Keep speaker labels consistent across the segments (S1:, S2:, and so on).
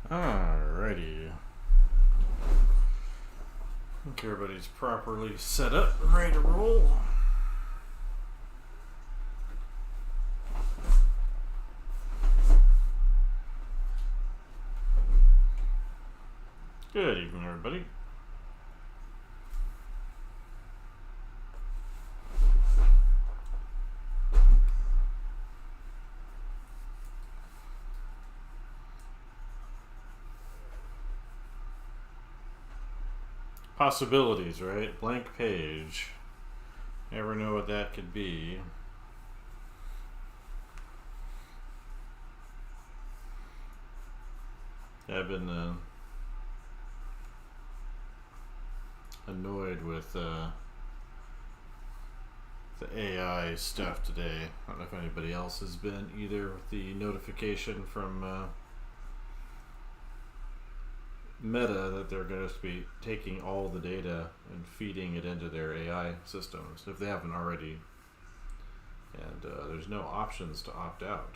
S1: Alrighty. I think everybody's properly set up and ready to roll. Good evening, everybody. Possibilities, right? Blank page. Never know what that could be. I've been annoyed with the AI stuff today. I don't know if anybody else has been either, with the notification from Meta that they're going to be taking all the data and feeding it into their AI systems if they haven't already. And there's no options to opt out,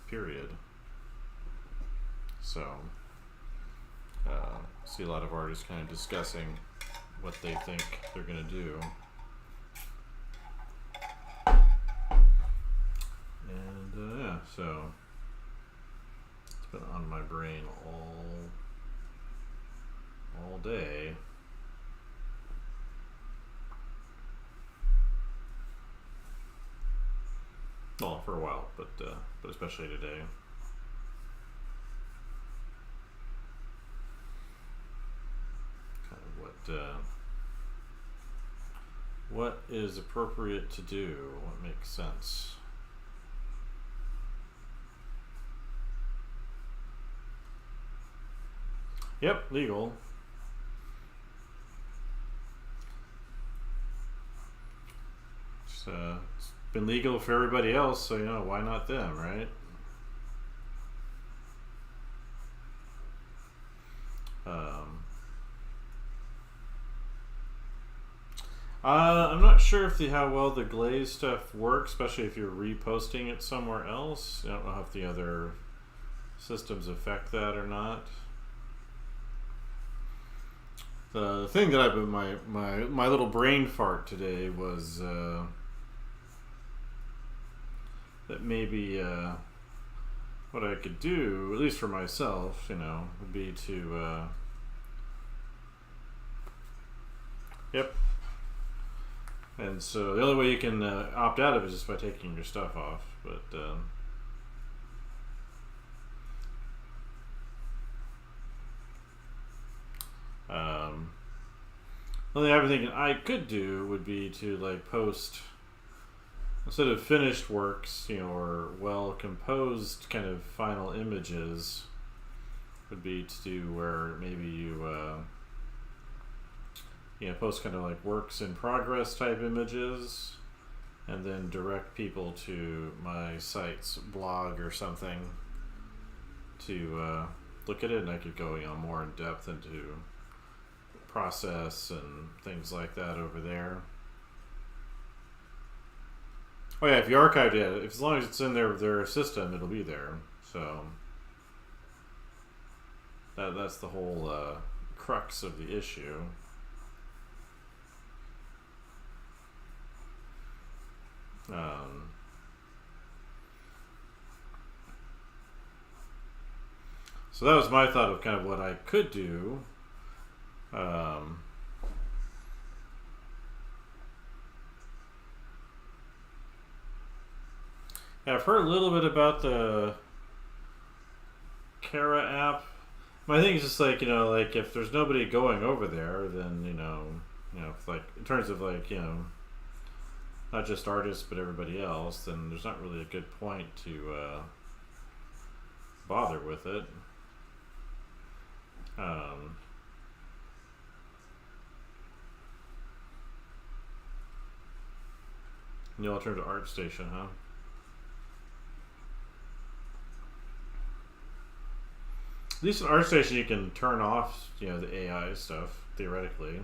S1: period. So see a lot of artists kind of discussing what they think they're going to do. And yeah, so it's been on my brain all day. Well, for a while, but especially today. Kind of what is appropriate to do, what makes sense. Yep, legal. It's been legal for everybody else, so why not them, right? I'm not sure how well the glaze stuff works, especially if you're reposting it somewhere else. I don't know if the other systems affect that or not. The thing that I've been my little brain fart today was that maybe what I could do, at least for myself, would be to yep. And so the only way you can opt out of it is just by taking your stuff off, but the only other thing I could do would be to post, instead of finished works, or well composed kind of final images, would be to do where maybe you post kind of like works in progress type images, and then direct people to my site's blog or something to look at it, and I could go more in depth into process and things like that over there. Oh yeah, if you archived it, as long as it's in their system, it'll be there. So that's the whole crux of the issue. So that was my thought of kind of what I could do. Yeah, I've heard a little bit about the Kara app. My thing is just if there's nobody going over there, then in terms of not just artists but everybody else, then there's not really a good point to bother with it. The alternative art station, huh? At least in ArtStation you can turn off, the AI stuff, theoretically,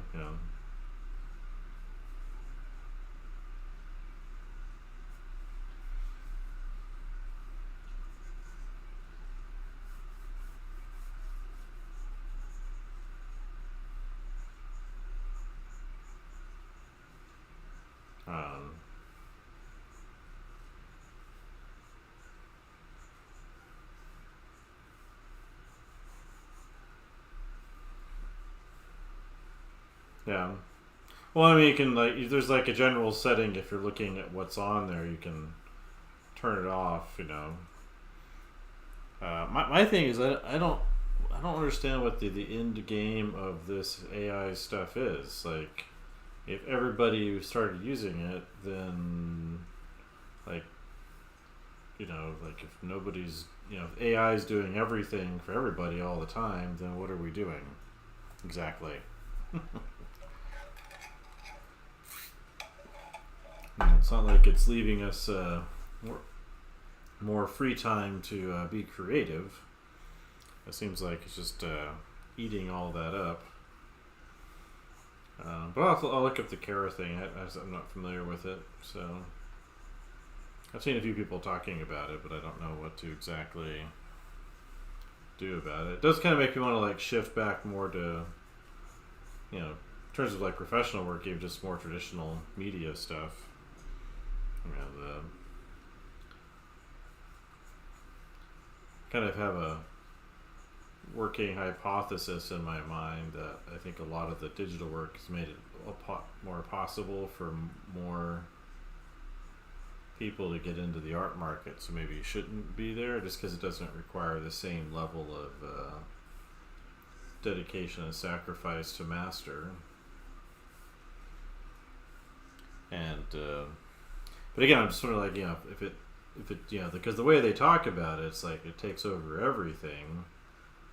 S1: Yeah. Well, I mean, you can there's like a general setting if you're looking at what's on there, you can turn it off. My thing is I don't understand what the end game of this AI stuff is. Like, if everybody started using it, then like like if nobody's if AI is doing everything for everybody all the time, then what are we doing exactly? It's not like it's leaving us more free time to be creative. It seems like it's just eating all that up. But I'll look up the Kara thing. I'm not familiar with it, so I've seen a few people talking about it, but I don't know what to exactly do about it. It does kind of make me want to like shift back more to, in terms of like professional work, even just more traditional media stuff. The kind of have a working hypothesis in my mind that I think a lot of the digital work has made it more possible for more people to get into the art market, so maybe you shouldn't be there just because it doesn't require the same level of dedication and sacrifice to master. And but again, I'm just sort of like, if it because the way they talk about it, it's like it takes over everything,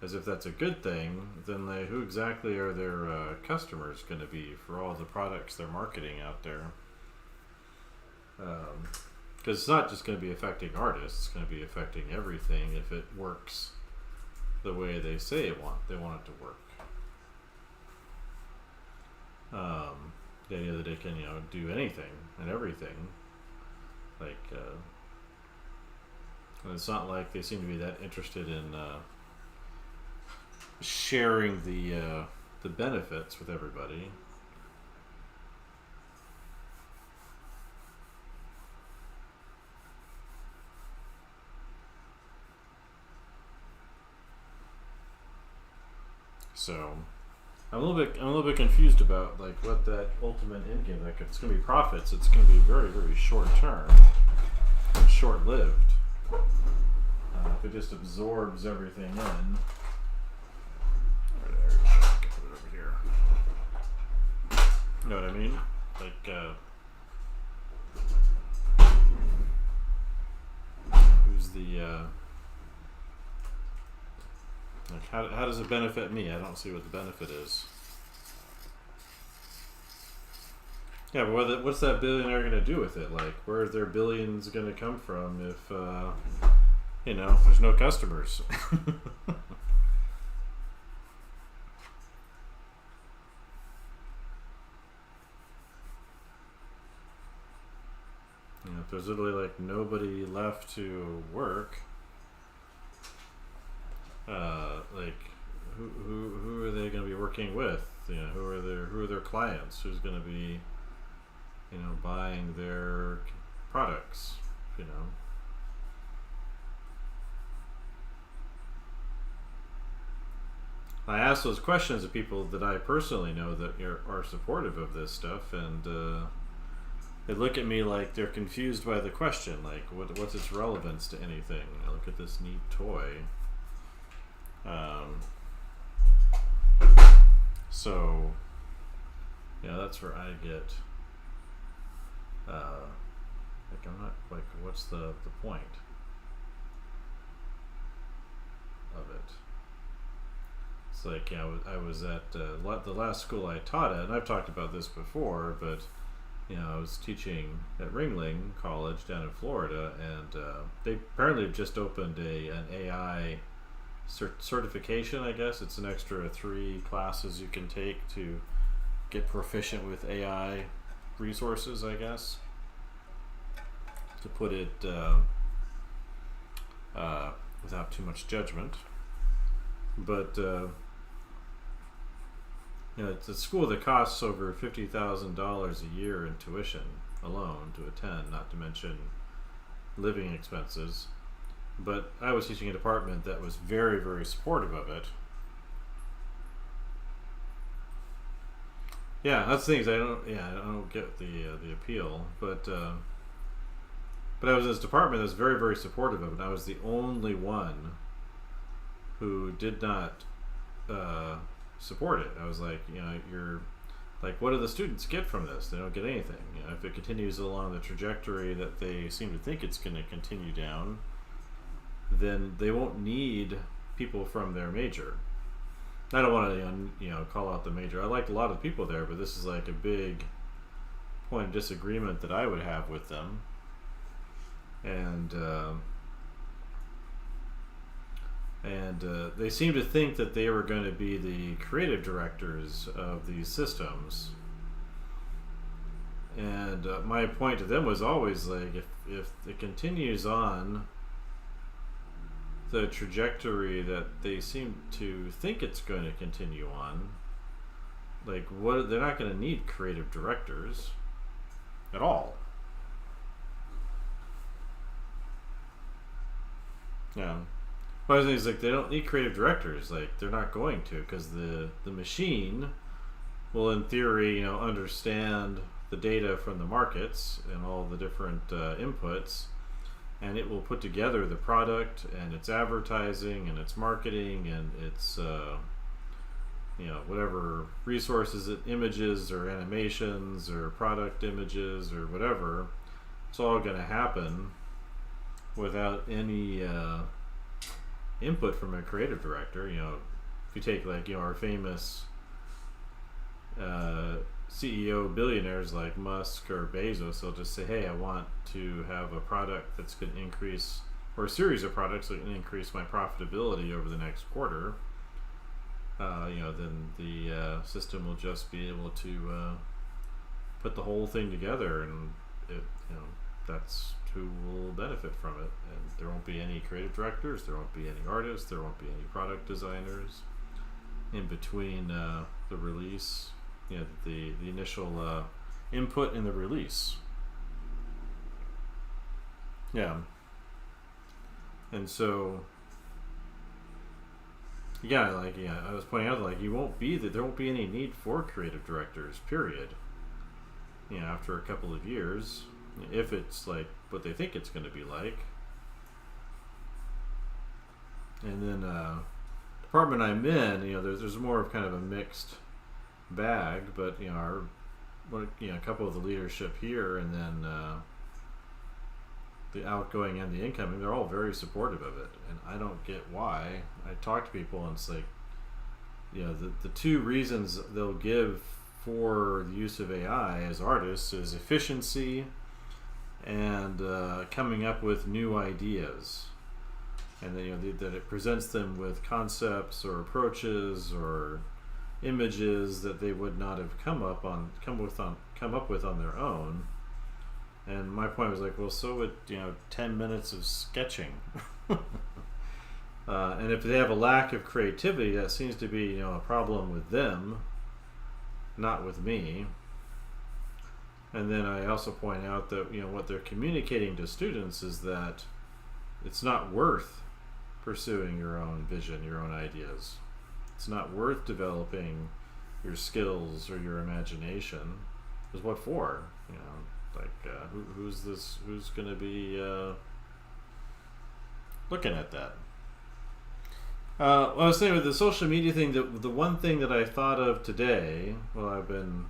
S1: as if that's a good thing. Then who exactly are their customers going to be for all the products they're marketing out there? Because it's not just going to be affecting artists; it's going to be affecting everything if it works the way they say they want it to work. The idea that it can do anything and everything, like, and it's not like they seem to be that interested in sharing the benefits with everybody. So I'm a little bit confused about like what that ultimate end game. Like, if it's going to be profits, it's going to be very, very short term, and short lived. If it just absorbs everything in. Put it over here. You know what I mean? Like, who's the like, how does it benefit me? I don't see what the benefit is. Yeah, but what's that billionaire going to do with it? Like, where are their billions going to come from if, there's no customers? If there's literally like nobody left to work, like who are they going to be working with? Who are their clients? Who's going to be buying their products? I ask those questions of people that I personally know that are supportive of this stuff, and they look at me like they're confused by the question, like what's its relevance to anything? Look at this neat toy. So that's where I get like, I'm not like, what's the point of it? It's like, I was at the last school I taught at, and I've talked about this before, but I was teaching at Ringling College down in Florida, and they apparently have just opened an AI certification. I guess it's an extra 3 classes you can take to get proficient with AI resources, I guess, to put it without too much judgment. But it's a school that costs over $50,000 a year in tuition alone to attend, not to mention living expenses. But I was teaching a department that was very, very supportive of it. Yeah, that's the things I don't. Yeah, I don't get the appeal, but I was in this department that was very very supportive of it. And I was the only one who did not uh, support it. I was like, you're like, what do the students get from this? They don't get anything. If it continues along the trajectory that they seem to think it's going to continue down, then they won't need people from their major. I don't want to call out the major. I liked a lot of people there, but this is like a big point of disagreement that I would have with them, and they seem to think that they were going to be the creative directors of these systems. And my point to them was always like, if it continues on the trajectory that they seem to think it's going to continue on, like, what, they're not going to need creative directors at all. Yeah. But I think it's like they don't need creative directors. Like, they're not going to, because the machine will, in theory, understand the data from the markets and all the different inputs, and it will put together the product and its advertising and its marketing and its whatever resources, images or animations or product images or whatever. It's all going to happen without any input from a creative director. If you take our famous CEO billionaires like Musk or Bezos, they'll just say, hey, I want to have a product that's going to increase, or a series of products that can increase my profitability over the next quarter. Then the system will just be able to put the whole thing together, and that's who will benefit from it. And there won't be any creative directors, there won't be any artists, there won't be any product designers in between the release, the initial input in the release. Yeah. And so, I was pointing out, there won't be any need for creative directors, period. After a couple of years, if it's like what they think it's going to be like. And then department I'm in, there's more of kind of a mixed bag, but a couple of the leadership here, and then the outgoing and the incoming, they're all very supportive of it, and I don't get why. I talk to people, and it's like, the two reasons they'll give for the use of AI as artists is efficiency and coming up with new ideas, and that it presents them with concepts or approaches or images that they would not have come up with on their own. And my point was like, well, so would 10 minutes of sketching. And if they have a lack of creativity, that seems to be a problem with them, not with me. And then I also point out that what they're communicating to students is that it's not worth pursuing your own vision, your own ideas. It's not worth developing your skills or your imagination. Because what for? Who's going to be looking at that? I was saying with the social media thing, the one thing that I thought of today, well, I've been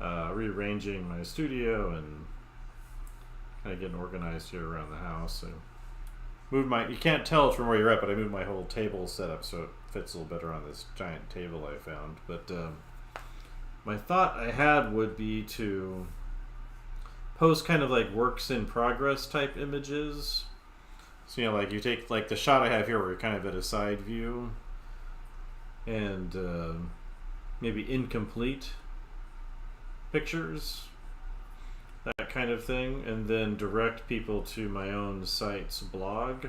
S1: rearranging my studio and kind of getting organized here around the house. So you can't tell from where you're at, but I moved my whole table setup so it fits a little better on this giant table I found. But my thought I had would be to post kind of like works in progress type images. So you take like the shot I have here where you're kind of at a side view, and maybe incomplete pictures, that kind of thing, and then direct people to my own site's blog.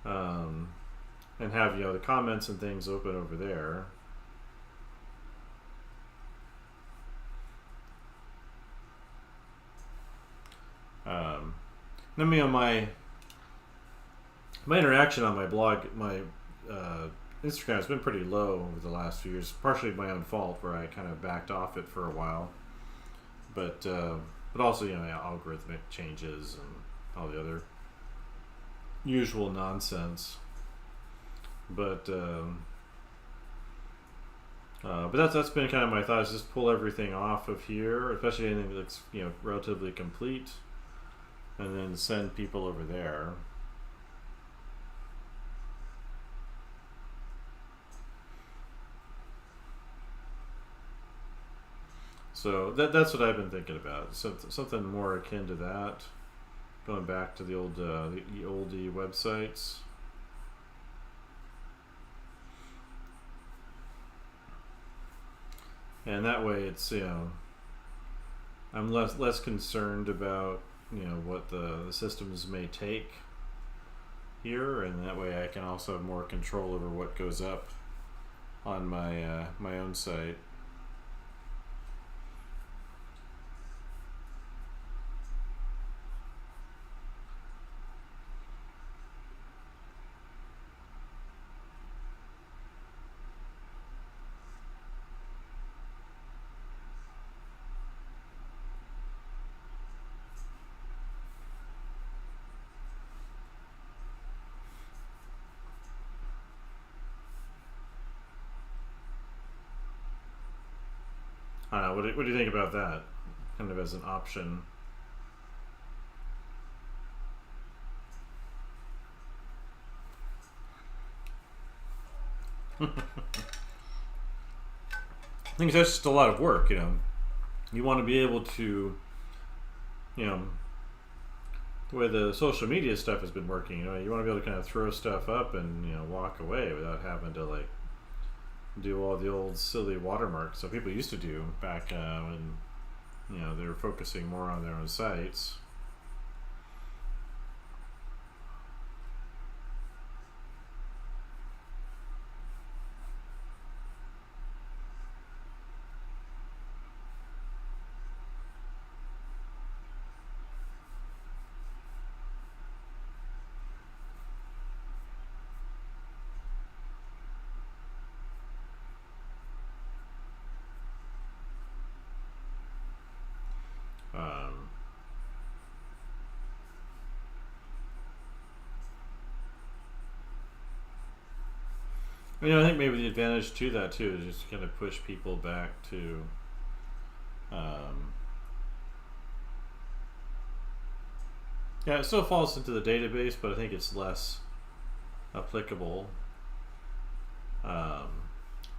S1: And have the comments and things open over there. Then my interaction on my blog, my Instagram has been pretty low over the last few years, partially my own fault, where I kind of backed off it for a while. But also, algorithmic changes and all the other usual nonsense. But that's been kind of my thoughts. Just pull everything off of here, especially anything that's relatively complete, and then send people over there. So that's what I've been thinking about. So something more akin to that, going back to the oldie websites. And that way, it's I'm less concerned about what the systems may take here, and that way I can also have more control over what goes up on my own site. I don't know. What do you think about that? Kind of as an option. I think that's just a lot of work. You want to be able to, the way the social media stuff has been working. You want to be able to kind of throw stuff up and walk away without having to do all the old silly watermarks that people used to do back when they were focusing more on their own sites. I think maybe the advantage to that too is just kind of push people back to it still falls into the database, but I think it's less applicable. But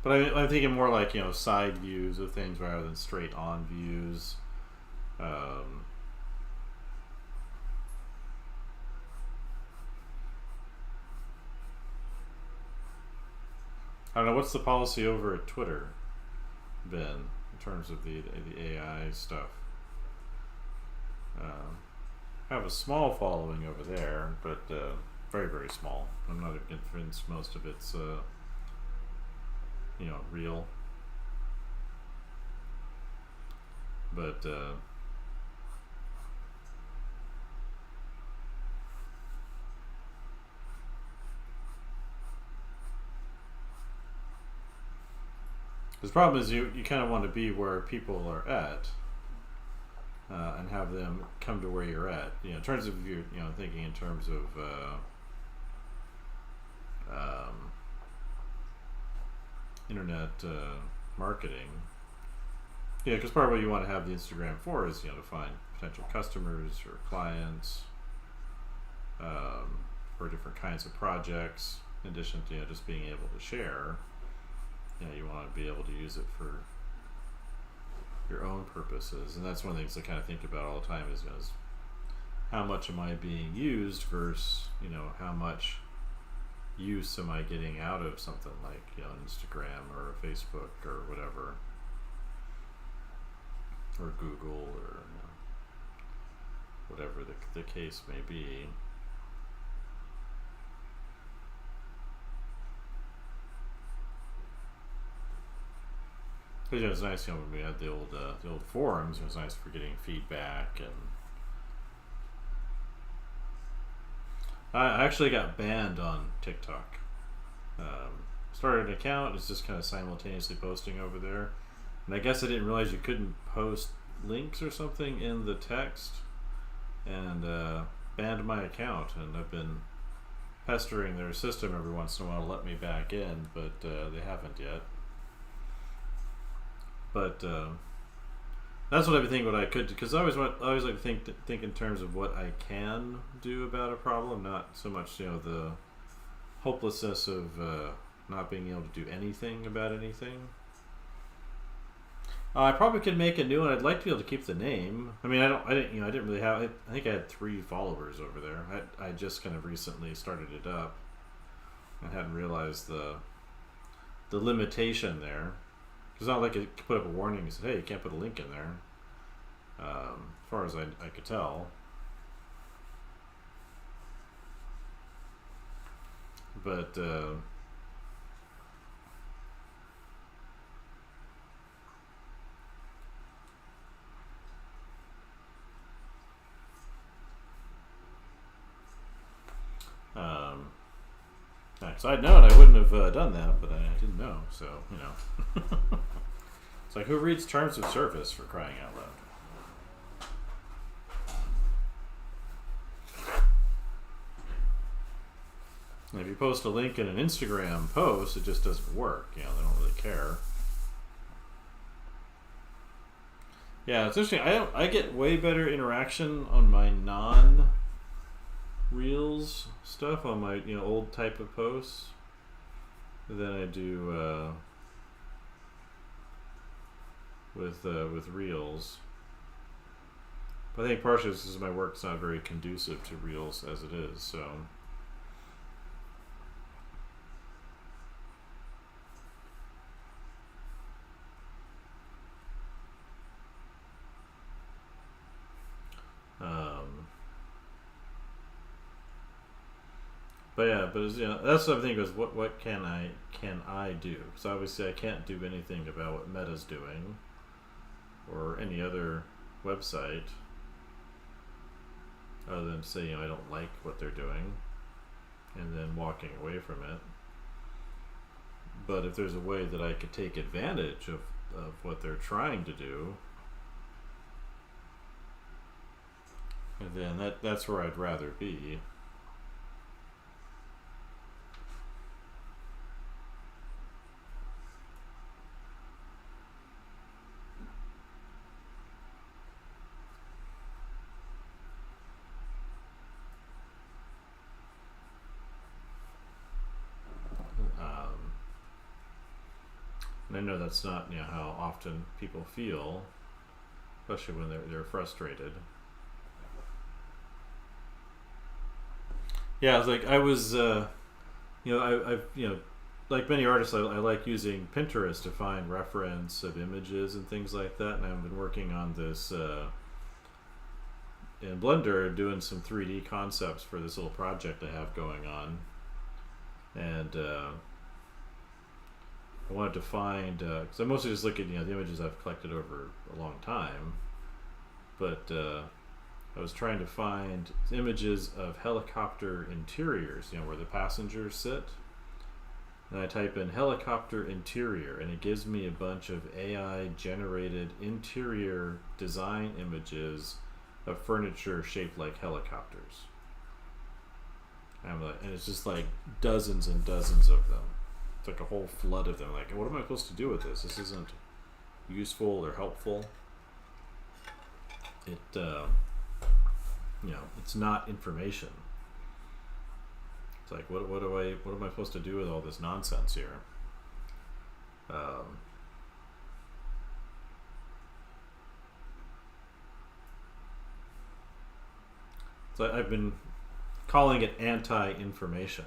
S1: I'm thinking more like side views of things rather than straight on views. I don't know, what's the policy over at Twitter been in terms of the AI stuff? I have a small following over there, but very, very small. I'm not convinced most of it's real. But the problem is you kind of want to be where people are at, and have them come to where you're at. In terms of you thinking in terms of internet marketing. Because part of what you want to have the Instagram for is to find potential customers or clients for different kinds of projects. In addition to just being able to share. You want to be able to use it for your own purposes, and that's one of the things I kind of think about all the time is how much am I being used versus how much use am I getting out of something like Instagram or Facebook or whatever, or Google or whatever the case may be. It was nice, when we had the old forums. It was nice for getting feedback, and I actually got banned on TikTok started an account. It's just kind of simultaneously posting over there. And I guess I didn't realize you couldn't post links or something in the text, and banned my account. And I've been pestering their system every once in a while to let me back in, but they haven't yet. But that's what I've been thinking. What I could, because I always like to think in terms of what I can do about a problem, not so much the hopelessness of not being able to do anything about anything. I probably could make a new one. I'd like to be able to keep the name. I mean, I didn't really have. I think I had 3 followers over there. I just kind of recently started it up. I hadn't realized the limitation there. It's not like it put up a warning and said, "Hey, you can't put a link in there." As far as I could tell. But if I'd known, I wouldn't have done that, but I didn't know, so it's like, who reads terms of service, for crying out loud? And if you post a link in an Instagram post, it just doesn't work. They don't really care. Yeah, it's interesting. I get way better interaction on my non-Reels stuff, on my old type of posts, than I do with Reels. But I think partially it's because my work's not very conducive to Reels as it is. So. But yeah, that's what I'm thinking, is what can I do? Because obviously I can't do anything about what Meta's doing or any other website, other than say I don't like what they're doing, and then walking away from it. But if there's a way that I could take advantage of what they're trying to do, then that's where I'd rather be. And I know that's not how often people feel, especially when they're frustrated. Yeah, it's like I was, I've like many artists, I like using Pinterest to find reference of images and things like that. And I've been working on this in Blender, doing some 3D concepts for this little project I have going on, and I wanted to find, because I mostly just look at the images I've collected over a long time, but I was trying to find images of helicopter interiors, where the passengers sit. And I type in helicopter interior, and it gives me a bunch of AI generated interior design images of furniture shaped like helicopters. And it's just like dozens and dozens of them. It's like a whole flood of them. Like, what am I supposed to do with this? This isn't useful or helpful. It's not information. It's like, what am I supposed to do with all this nonsense here? So I've been calling it anti-information.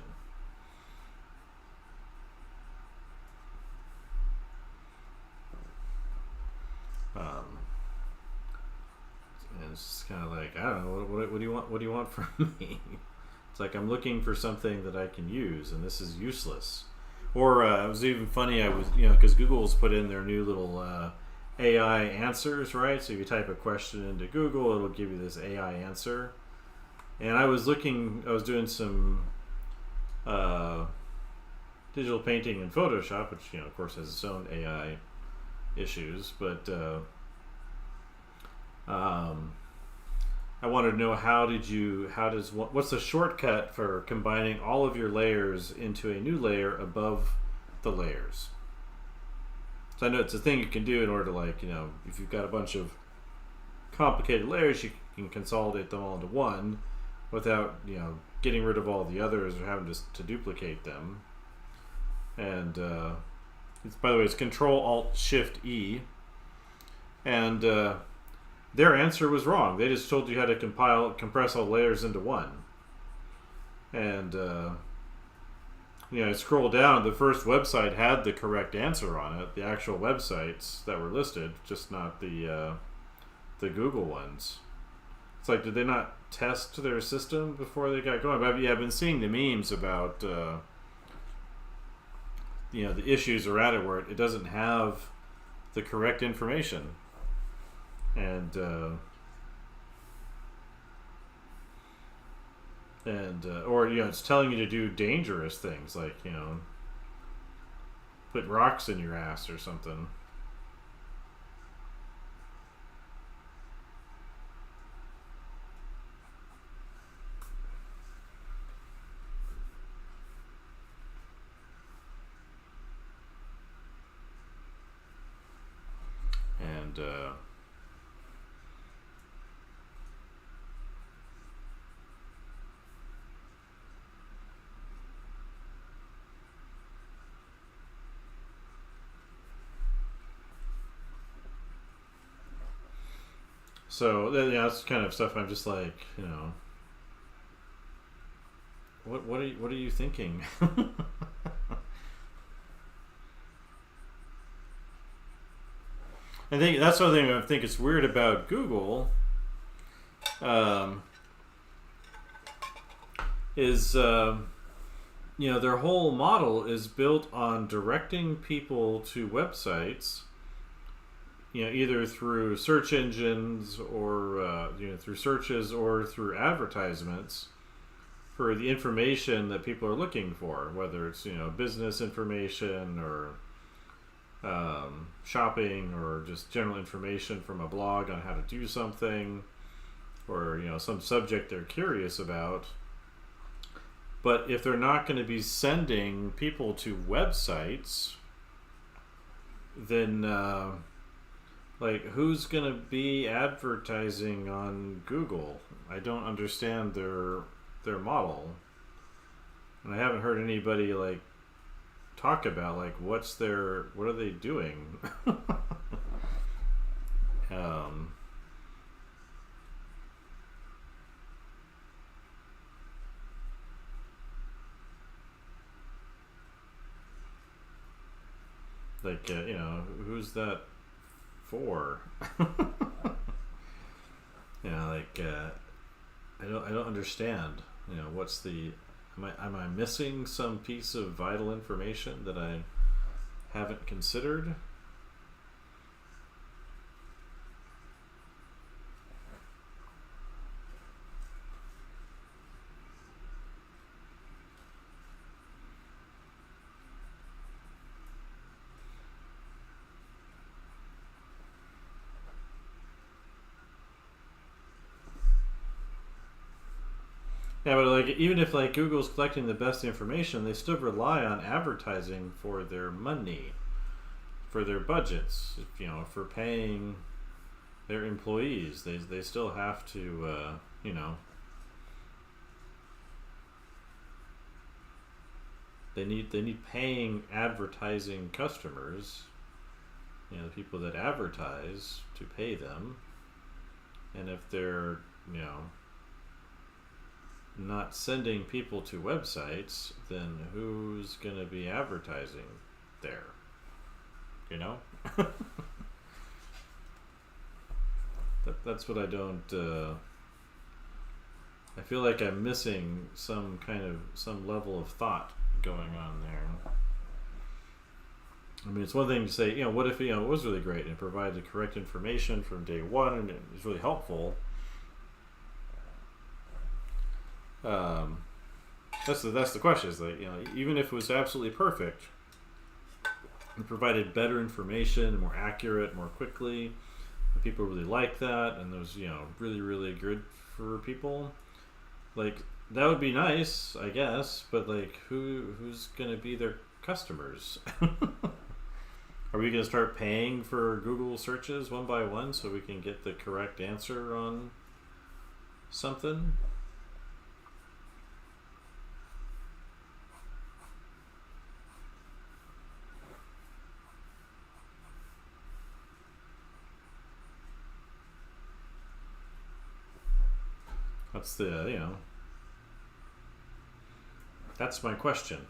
S1: And it's just kind of like, I don't know, what do you want? What do you want from me? It's like, I'm looking for something that I can use, and this is useless. Or it was even funny. I was, because Google's put in their new little AI answers, right? So if you type a question into Google, it'll give you this AI answer. And I was doing some digital painting in Photoshop, which of course has its own AI issues, but I wanted to know what's the shortcut for combining all of your layers into a new layer above the layers? So I know it's a thing you can do in order to if you've got a bunch of complicated layers, you can consolidate them all into one without getting rid of all the others or having to duplicate them. And by the way, it's Control Alt Shift E, and their answer was wrong. They just told you how to compress all layers into one. And I scrolled down. The first website had the correct answer on it. The actual websites that were listed, just not the Google ones. It's like, did they not test their system before they got going? But I've been seeing the memes about the issues around it where it doesn't have the correct information. And or it's telling you to do dangerous things like put rocks in your ass or something. And so that's kind of stuff I'm just like, what are you thinking? I think that's one thing I think it's weird about Google, is their whole model is built on directing people to websites, either through search engines or through searches or through advertisements for the information that people are looking for, whether it's business information or shopping or just general information from a blog on how to do something, or some subject they're curious about. But if they're not going to be sending people to websites, then who's going to be advertising on Google? I don't understand their model, and I haven't heard anybody talk about what are they doing. Who's that for? I don't understand. What's the am I missing some piece of vital information that I haven't considered? Yeah, but even if Google's collecting the best information, they still rely on advertising for their money, for their budgets. For paying their employees, they still have to, they need paying advertising customers, the people that advertise, to pay them. And if they're not sending people to websites, then who's going to be advertising there? That's what I don't. I feel like I'm missing some level of thought going on there. I mean, it's one thing to say, what if it was really great and it provided the correct information from day one and it was really helpful. That's the question. Is like, even if it was absolutely perfect, and provided better information, more accurate, more quickly, and people really like that, and it was really really good for people. Like that would be nice, I guess. But like, who's gonna be their customers? Are we gonna start paying for Google searches one by one so we can get the correct answer on something? That's that's my question.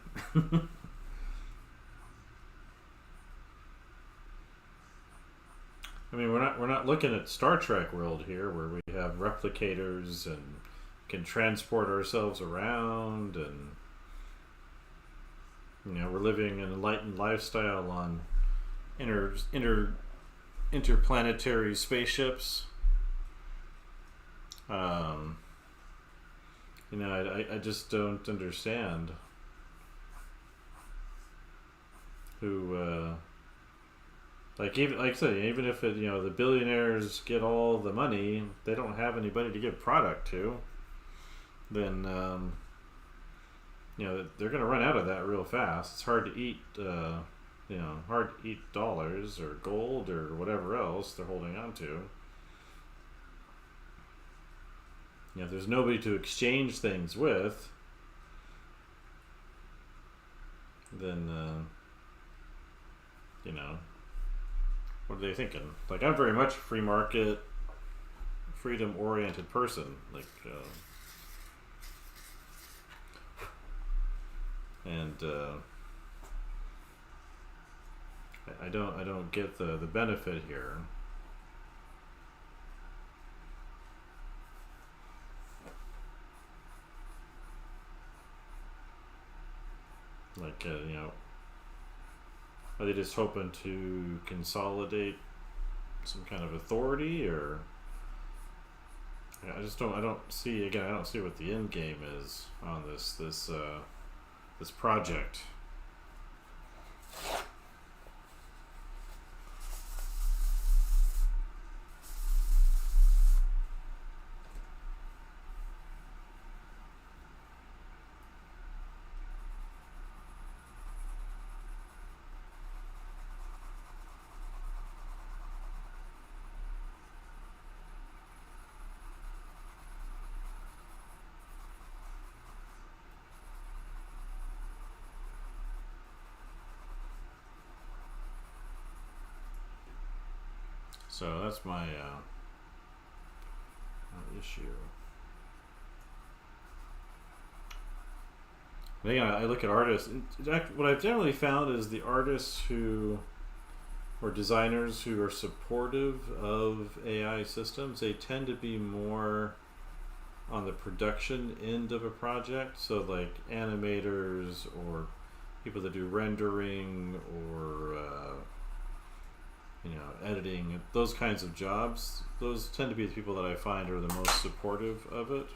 S1: I mean, we're not looking at Star Trek world here, where we have replicators and can transport ourselves around, and we're living an enlightened lifestyle on interplanetary spaceships. I just don't understand who. Like I said, even if the billionaires get all the money, they don't have anybody to give product to. Then they're going to run out of that real fast. It's hard to eat dollars or gold or whatever else they're holding on to. If there's nobody to exchange things with, then what are they thinking? Like, I'm very much a free market, freedom oriented person. Like, and I don't get the benefit here. Like, are they just hoping to consolidate some kind of authority, or I don't see what the end game is on this project. So that's my issue. I look at artists. What I've generally found is the artists or designers who are supportive of AI systems, they tend to be more on the production end of a project. So like animators or people that do rendering or editing, those kinds of jobs, those tend to be the people that I find are the most supportive of it.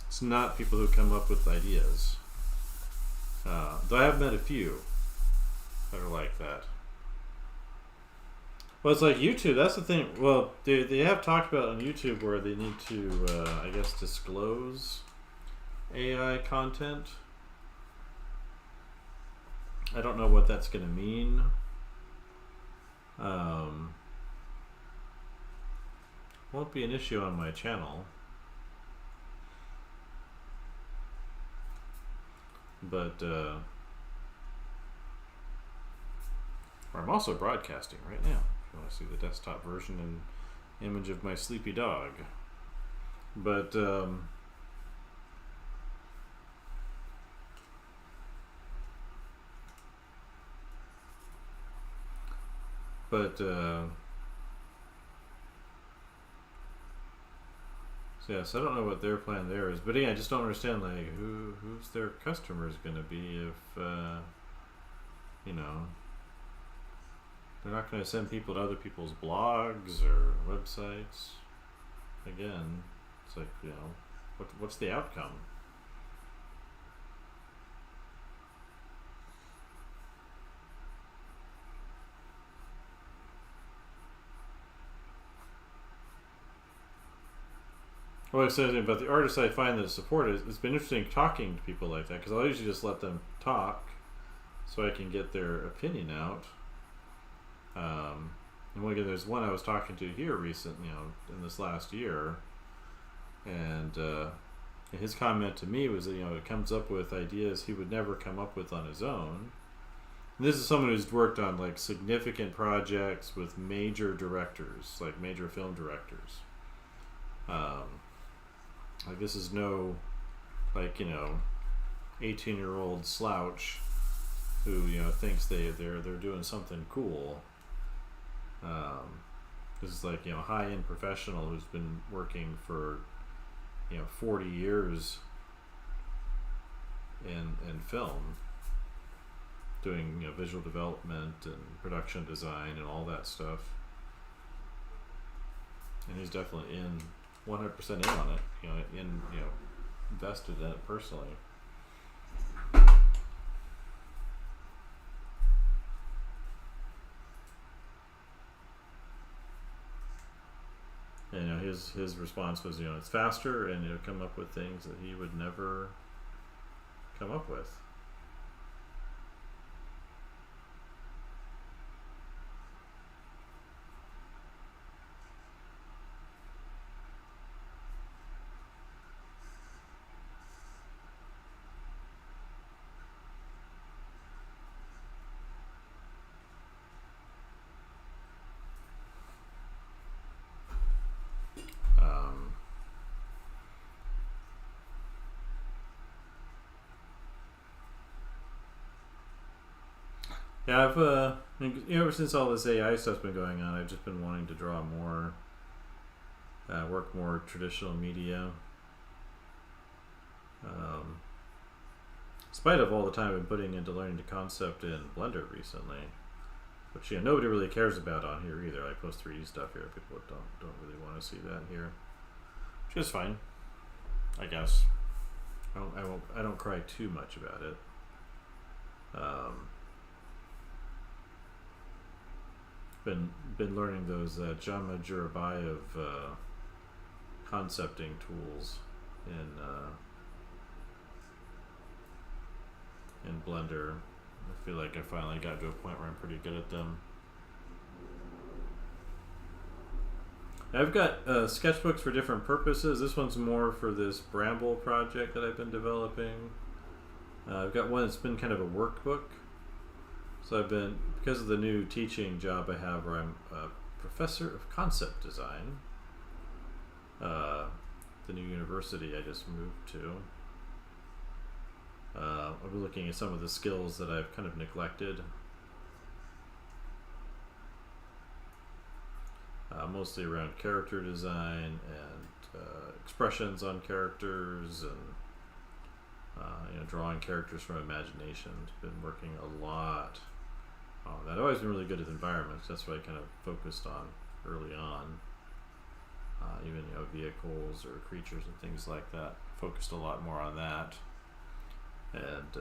S1: It's not people who come up with ideas. Though I have met a few that are like that. Well, it's like YouTube, that's the thing. Well, they have talked about on YouTube where they need to, I guess, disclose AI content. I don't know what that's going to mean. Won't be an issue on my channel, but I'm also broadcasting right now. If you want to see the desktop version and image of my sleepy dog, but so I don't know what their plan there is, but yeah, I just don't understand like who's their customers going to be if they're not going to send people to other people's blogs or websites. Again, it's like what's the outcome? Well, I was saying about the artists I find that support it, it's been interesting talking to people like that because I'll usually just let them talk so I can get their opinion out. And again, there's one I was talking to here recently, in this last year, and his comment to me was that it comes up with ideas he would never come up with on his own. And this is someone who's worked on like significant projects with major directors, like major film directors. Like this is no, 18-year-old slouch who thinks they're doing something cool. This is like a high-end professional who's been working for 40 years in film, doing visual development and production design and all that stuff. And he's definitely 100% in on it, invested in it personally. And his response was, it's faster, and come up with things that he would never come up with. Yeah, I've ever since all this AI stuff's been going on, I've just been wanting to draw more, work more traditional media. In spite of all the time I've been putting into learning the concept in Blender recently, which nobody really cares about on here either. I post 3D stuff here. People don't really want to see that here, which is fine, I guess. I don't cry too much about it. Been learning those Jama Jurabai of concepting tools in Blender. I feel like I finally got to a point where I'm pretty good at them. I've got sketchbooks for different purposes. This one's more for this Bramble project that I've been developing. I've got one that's been kind of a workbook. So I've been, because of the new teaching job I have where I'm a professor of concept design, the new university I just moved to, I'll be looking at some of the skills that I've kind of neglected. Mostly around character design and expressions on characters and drawing characters from imagination. Been working a lot on that. I've always been really good at environments. That's what I kind of focused on early on. Even vehicles or creatures and things like that. Focused a lot more on that, and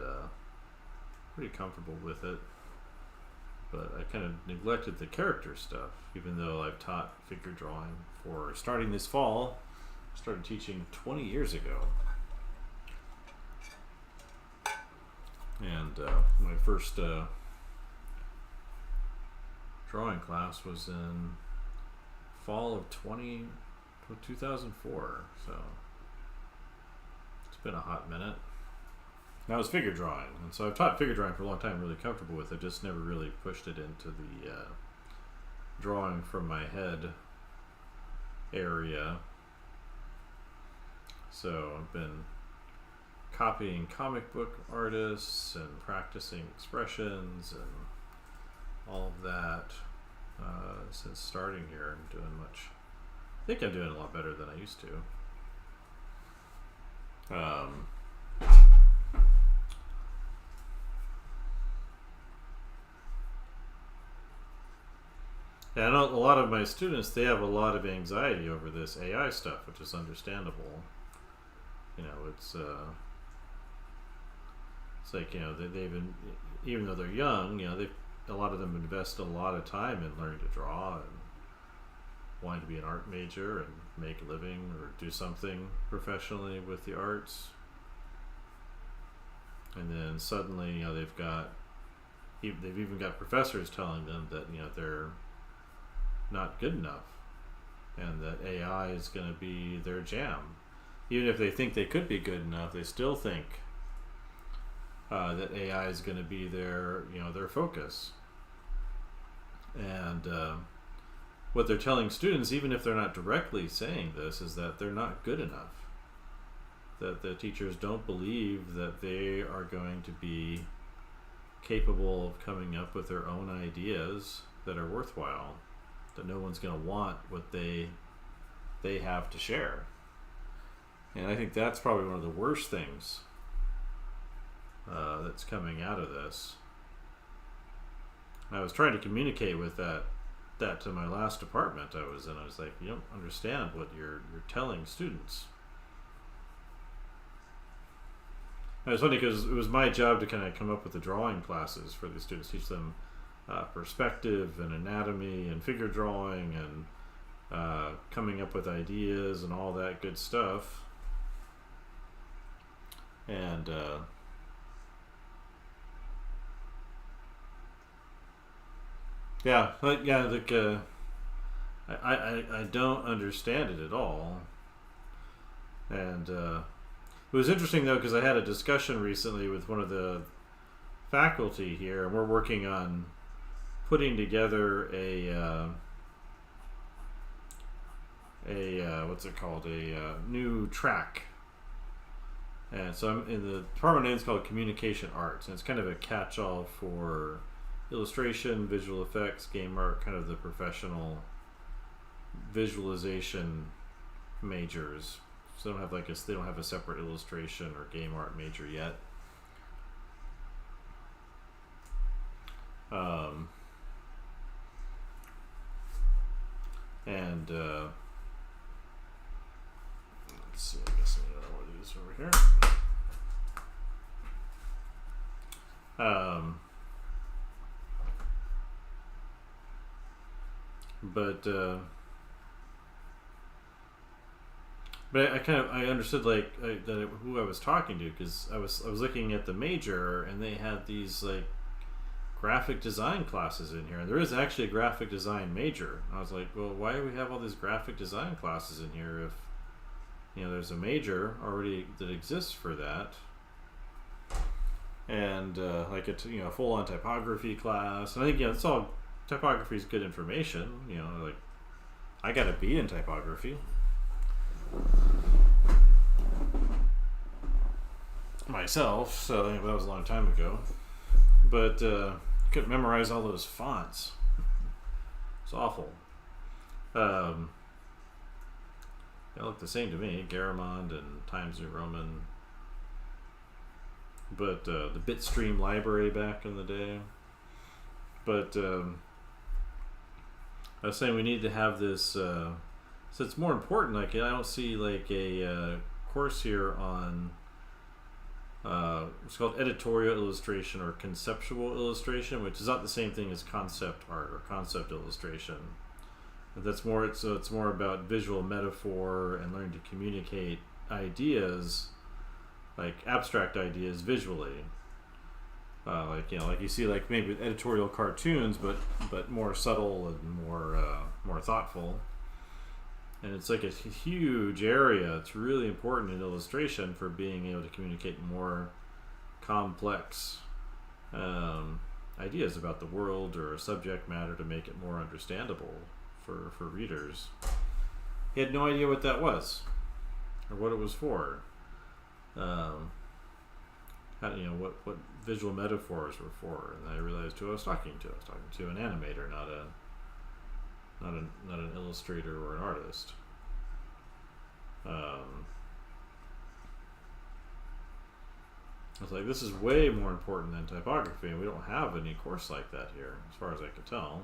S1: pretty comfortable with it. But I kind of neglected the character stuff, even though I've taught figure drawing for starting this fall. Started teaching 20 years ago. And my first drawing class was in fall of 2004, so it's been a hot minute. That was figure drawing, and so I've taught figure drawing for a long time, really comfortable with it, just never really pushed it into the drawing from my head area. So I've been copying comic book artists and practicing expressions and all of that since starting here and doing much. I think I'm doing a lot better than I used to. Yeah, I know a lot of my students, they have a lot of anxiety over this AI stuff, which is understandable. It's like, they've been, even though they're young, a lot of them invest a lot of time in learning to draw wanting to be an art major and make a living or do something professionally with the arts. And then suddenly, they've even got professors telling them that, they're not good enough, and that AI is going to be their jam. Even if they think they could be good enough, they still think that AI is going to be their focus. And what they're telling students, even if they're not directly saying this, is that they're not good enough. That the teachers don't believe that they are going to be capable of coming up with their own ideas that are worthwhile. That no one's going to want what they have to share. And I think that's probably one of the worst things that's coming out of this. I was trying to communicate with that to my last department I was in. I was like, you don't understand what you're telling students. And it's funny because it was my job to kind of come up with the drawing classes for the students, teach them perspective and anatomy and figure drawing and coming up with ideas and all that good stuff. And I don't understand it at all. And it was interesting though, because I had a discussion recently with one of the faculty here, and we're working on putting together a what's it called, a new track. And so I'm in the department name is called Communication Arts, and it's kind of a catch-all for illustration, visual effects, game art, kind of the professional visualization majors. So they don't have a separate illustration or game art major yet. And let's see, I guess I know what it is over here. But I understood who I was talking to, because I was looking at the major, and they had these graphic design classes in here, and there is actually a graphic design major. I was like, well, why do we have all these graphic design classes in here if there's a major already that exists for that? And a full-on typography class. And I think it's all, typography is good information. I got a B in typography myself, so I think that was a long time ago. But couldn't memorize all those fonts. It's awful. They look the same to me, Garamond and Times New Roman. But the Bitstream library back in the day. But I was saying we need to have this, so it's more important. I don't see a course here on it's called editorial illustration or conceptual illustration, which is not the same thing as concept art or concept illustration. But that's more. It's more about visual metaphor and learning to communicate ideas, like abstract ideas, visually. Like you see, maybe with editorial cartoons, but more subtle and more thoughtful. And it's a huge area. It's really important in illustration for being able to communicate more complex ideas about the world or a subject matter to make it more understandable for readers. He had no idea what that was or what it was for. What visual metaphors were for, and I realized who I was talking to. I was talking to an animator, not an illustrator or an artist. I was like, this is way more important than typography, and we don't have any course like that here, as far as I could tell.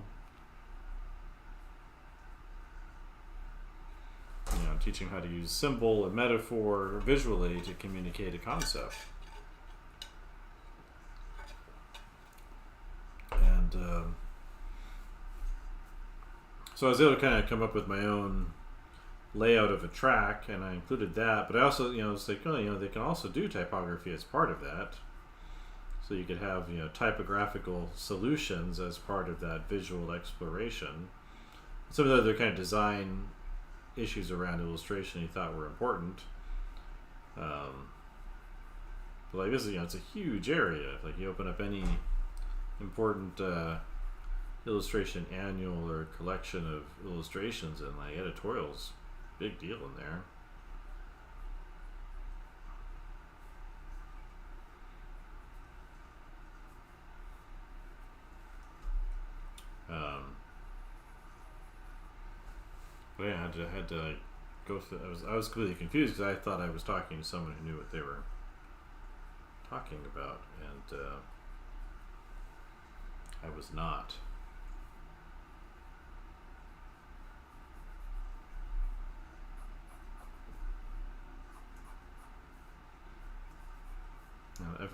S1: Teaching how to use symbol and metaphor visually to communicate a concept. And So I was able to kind of come up with my own layout of a track, and I included that. But I also, it's like, they can also do typography as part of that. So you could have, typographical solutions as part of that visual exploration. Some of the other kind of design issues around illustration he thought were important. But like this is, it's a huge area. Like you open up any important illustration annual or collection of illustrations, and like editorials, big deal in there. But yeah, I had to like go through. I was completely confused because I thought I was talking to someone who knew what they were talking about, and I was not.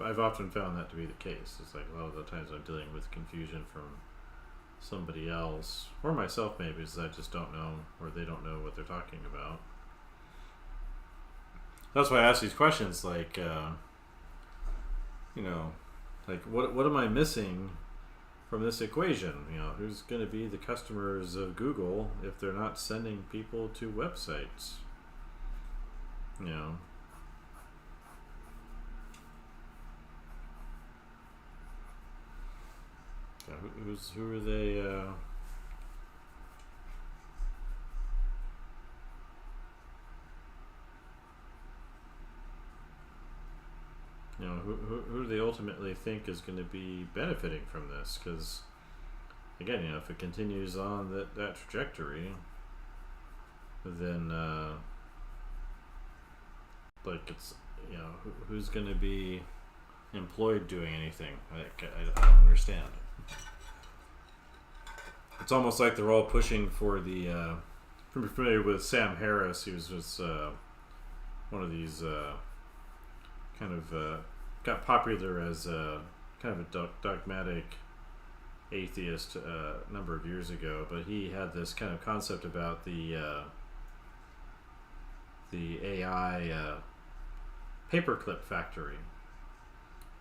S1: I've often found that to be the case. It's like a lot of the times I'm dealing with confusion from somebody else, or myself maybe, is I just don't know, or they don't know what they're talking about. That's why I ask these questions, like, like what am I missing from this equation? Who's going to be the customers of Google if they're not sending people to websites? Who are they? Who do they ultimately think is going to be benefiting from this? Because again, if it continues on that trajectory, then like it's who's going to be employed doing anything? I don't understand. It's almost like they're all pushing for the. I'm familiar with Sam Harris. He was one of these kind of got popular as kind of a dogmatic atheist a number of years ago, but he had this kind of concept about the AI paperclip factory,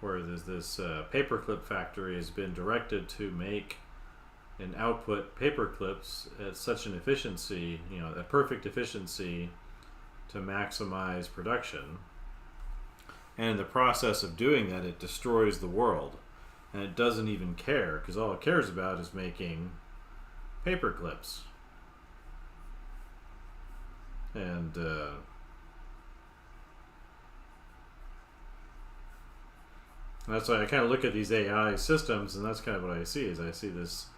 S1: where there's this paperclip factory has been directed to make and output paperclips at such an efficiency, a perfect efficiency to maximize production. And in the process of doing that, it destroys the world. And it doesn't even care, because all it cares about is making paperclips. And that's why I kind of look at these AI systems, and that's kind of what I see. Is I see this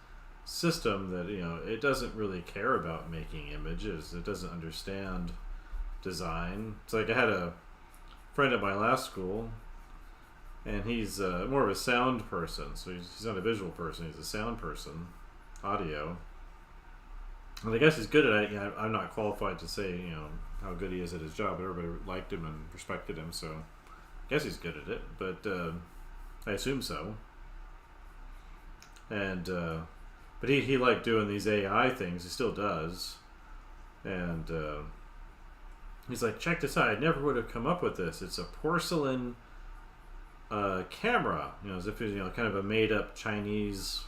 S1: system that it doesn't really care about making images. It doesn't understand design. It's like I had a friend at my last school, and he's more of a sound person. So he's not a visual person. He's a sound person, audio. And I guess he's good at it. I'm not qualified to say how good he is at his job, but everybody liked him and respected him. So I guess he's good at it. But I assume so. And but he liked doing these AI things. He still does. And he's like, check this out. I never would have come up with this. It's a porcelain camera. As if it's kind of a made-up Chinese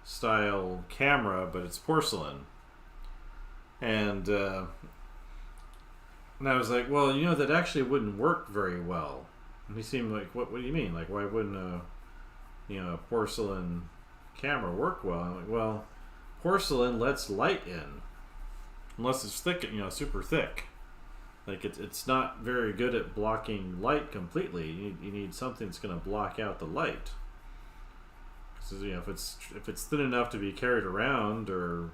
S1: style camera, but it's porcelain. And I was like, well, that actually wouldn't work very well. And he seemed like, what do you mean? Like, why wouldn't a porcelain camera work well? I'm like, well, porcelain lets light in, unless it's thick, super thick. Like it's not very good at blocking light completely. You need something that's going to block out the light. So if it's thin enough to be carried around, or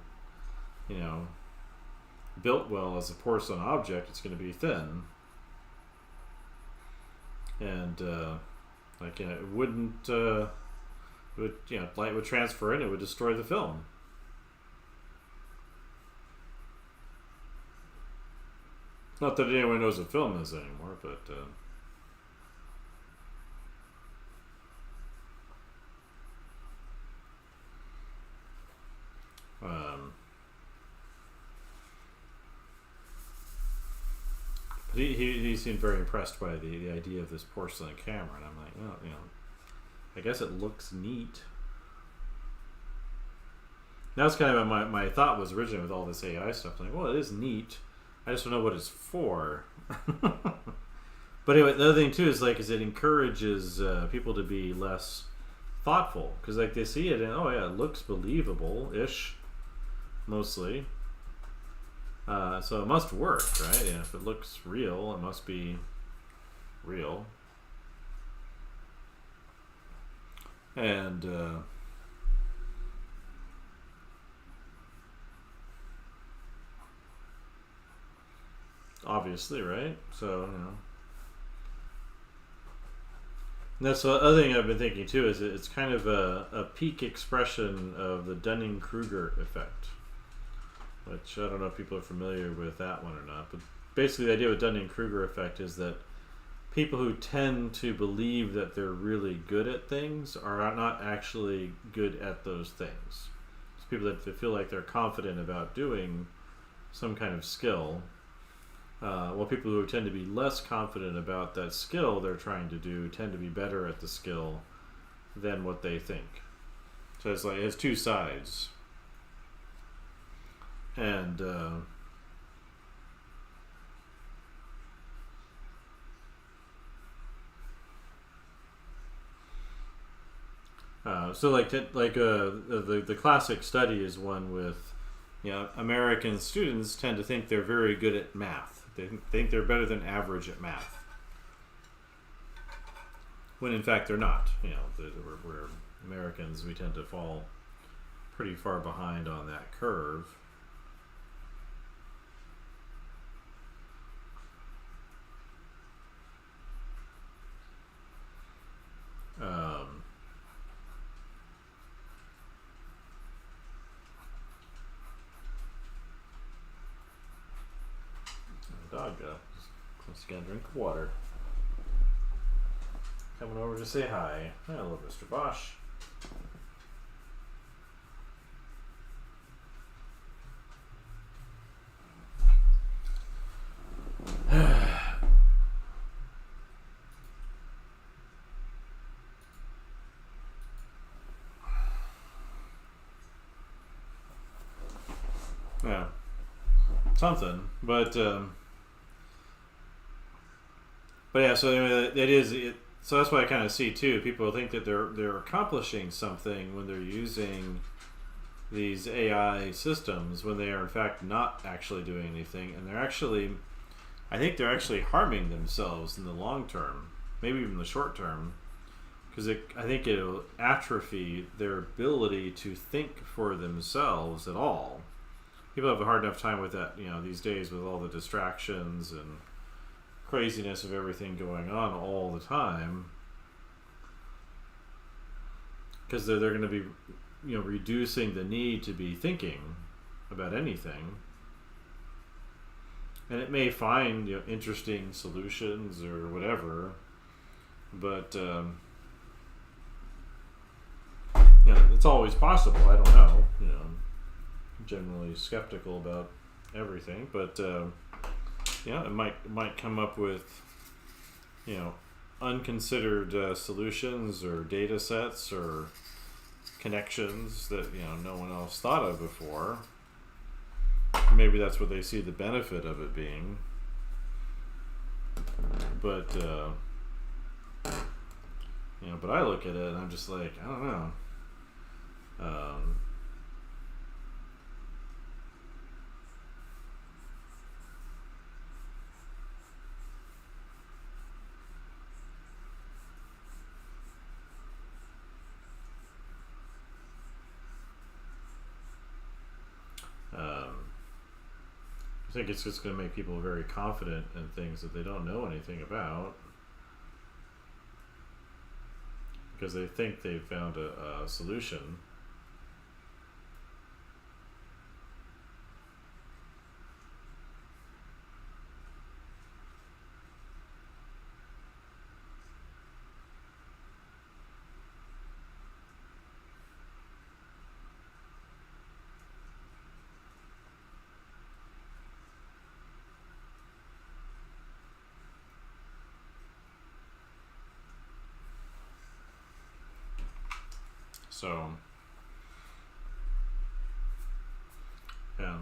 S1: built well as a porcelain object, it's going to be thin. And it wouldn't. Light would transfer in, it would destroy the film. Not that anyone knows what film is anymore, but he seemed very impressed by the idea of this porcelain camera, and I'm like, well, I guess it looks neat. That's kind of what my thought was originally with all this AI stuff. Like, well, it is neat. I just don't know what it's for. But anyway, the other thing too is it encourages people to be less thoughtful, because they see it and it looks believable-ish, mostly. So it must work, right? And if it looks real, it must be real. And obviously, right? So, And that's the other thing I've been thinking too, is it's kind of a peak expression of the Dunning-Kruger effect, which I don't know if people are familiar with that one or not. But basically the idea with Dunning-Kruger effect is that people who tend to believe that they're really good at things are not actually good at those things. It's people that feel like they're confident about doing some kind of skill, while people who tend to be less confident about that skill they're trying to do tend to be better at the skill than what they think. So it has two sides. And so the classic study is one with, American students tend to think they're very good at math. They think they're better than average at math, when in fact they're not. We're Americans, we tend to fall pretty far behind on that curve. Dog just got a drink of water. Coming over to say hi. Hello, Mr. Bosch. Yeah, something, but yeah. So anyway, that is it. So that's what I kind of see too. People think that they're accomplishing something when they're using these AI systems, when they are in fact not actually doing anything, and I think they're actually harming themselves in the long term, maybe even the short term, because I think it'll atrophy their ability to think for themselves at all. People have a hard enough time with that, these days, with all the distractions and craziness of everything going on all the time, because they're going to be, reducing the need to be thinking about anything, and it may find interesting solutions or whatever, but it's always possible. I don't know. Generally skeptical about everything, but it might come up with unconsidered solutions or data sets or connections that no one else thought of before. Maybe that's what they see the benefit of it being, but but I look at it and I'm just like, I don't know. I think it's just going to make people very confident in things that they don't know anything about, because they think they've found a solution. So yeah.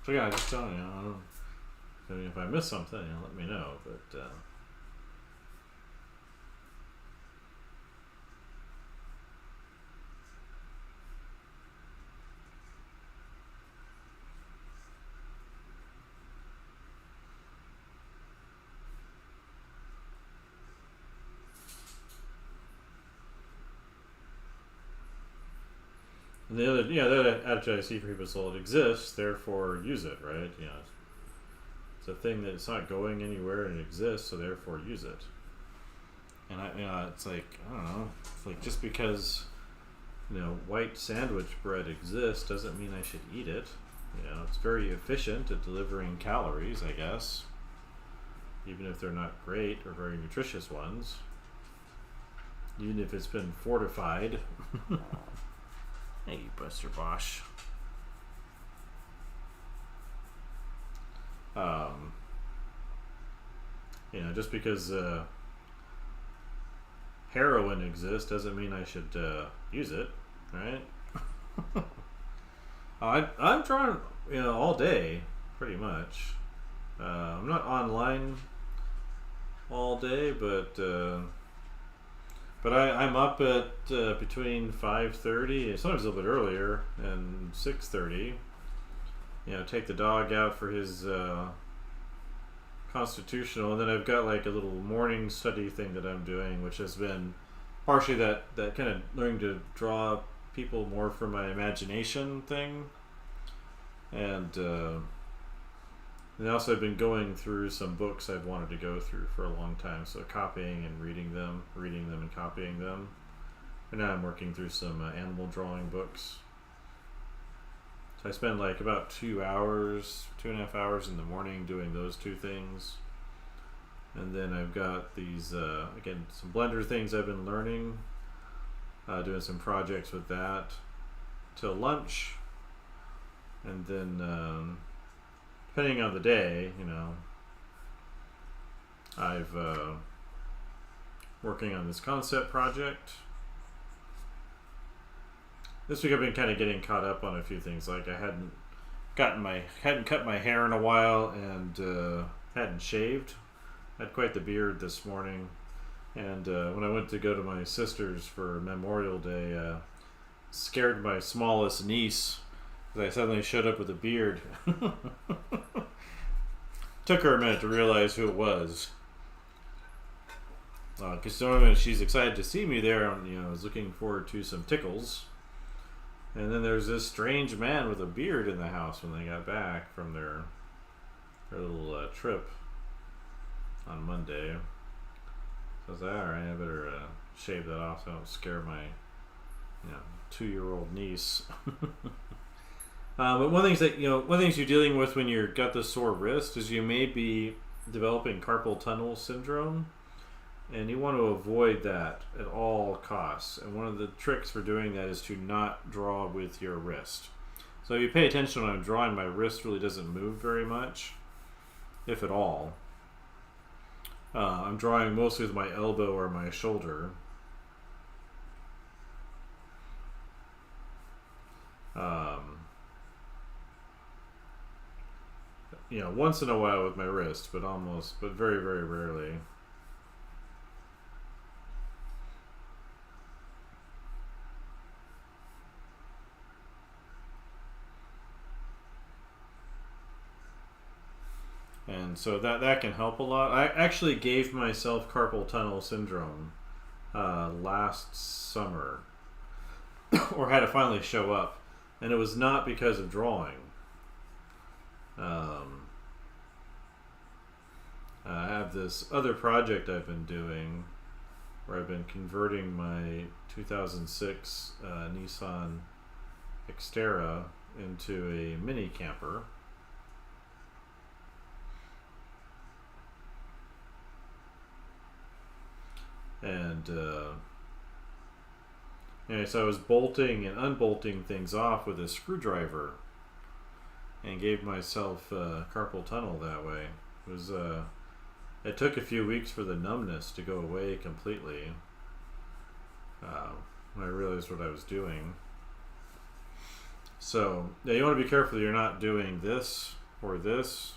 S1: So yeah, just telling you. I mean, if I miss something, let me know. But and the other attitude I see for people is, well, it exists, therefore use it, right? It's a thing that it's not going anywhere and it exists, so therefore use it. And it's like, I don't know, it's like just because white sandwich bread exists doesn't mean I should eat it. It's very efficient at delivering calories, I guess, even if they're not great or very nutritious ones. Even if it's been fortified. Hey, Buster Bosch. Just because heroin exists doesn't mean I should use it, right? I'm trying, all day, pretty much. I'm not online all day, but I'm up at between 5:30, sometimes a little bit earlier, and 6:30. Take the dog out for his constitutional, and then I've got like a little morning study thing that I'm doing, which has been partially that kind of learning to draw people more from my imagination thing, and also I've been going through some books I've wanted to go through for a long time, so copying and reading them and copying them. And now I'm working through some animal drawing books. So I spend like about 2.5 hours in the morning doing those two things. And then I've got these, again, some Blender things I've been learning, doing some projects with that till lunch. And then, depending on the day, I've working on this concept project. This week I've been kind of getting caught up on a few things. Like I hadn't cut my hair in a while, and hadn't shaved. I had quite the beard this morning, and when I went to go to my sister's for Memorial Day, scared my smallest niece because I suddenly showed up with a beard. Took her a minute to realize who it was. Because she's excited to see me there, I was looking forward to some tickles. And then there's this strange man with a beard in the house when they got back from their little trip on Monday. So I was like, alright, I better shave that off so I don't scare my 2-year-old niece. But one thing you're dealing with when you've got the sore wrist is you may be developing carpal tunnel syndrome, and you want to avoid that at all costs. And one of the tricks for doing that is to not draw with your wrist. So if you pay attention when I'm drawing, my wrist really doesn't move very much, if at all. I'm drawing mostly with my elbow or my shoulder. Once in a while with my wrist, but very, very rarely. And so that can help a lot. I actually gave myself carpal tunnel syndrome last summer, or had it finally show up, and it was not because of drawing. I have this other project I've been doing where I've been converting my 2006 Nissan Xterra into a mini camper. And so I was bolting and unbolting things off with a screwdriver, and gave myself carpal tunnel that way. It took a few weeks for the numbness to go away completely. when I realized what I was doing. So, yeah, you want to be careful that you're not doing this or this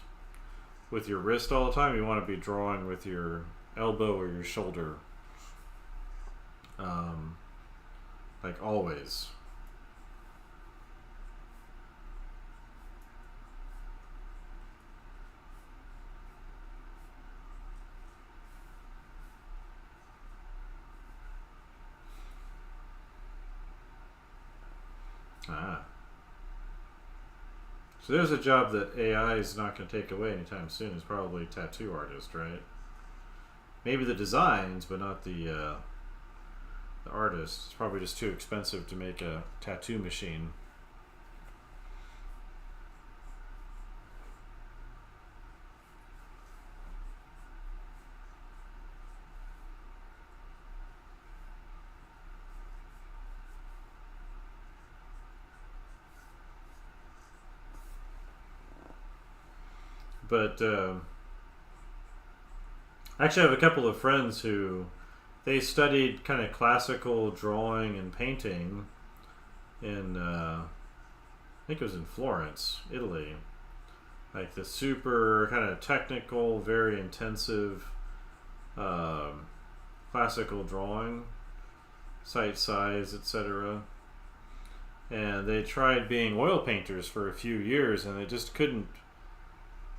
S1: with your wrist all the time. You want to be drawing with your elbow or your shoulder. Like always. Ah. So there's a job that AI is not going to take away anytime soon. Is probably tattoo artist, right? Maybe the designs, but not the artist. It's probably just too expensive to make a tattoo machine. But actually, I have a couple of friends who they studied kind of classical drawing and painting in I think it was in Florence, Italy. Like the super kind of technical, very intensive classical drawing, sight size, etc. And they tried being oil painters for a few years, and they just couldn't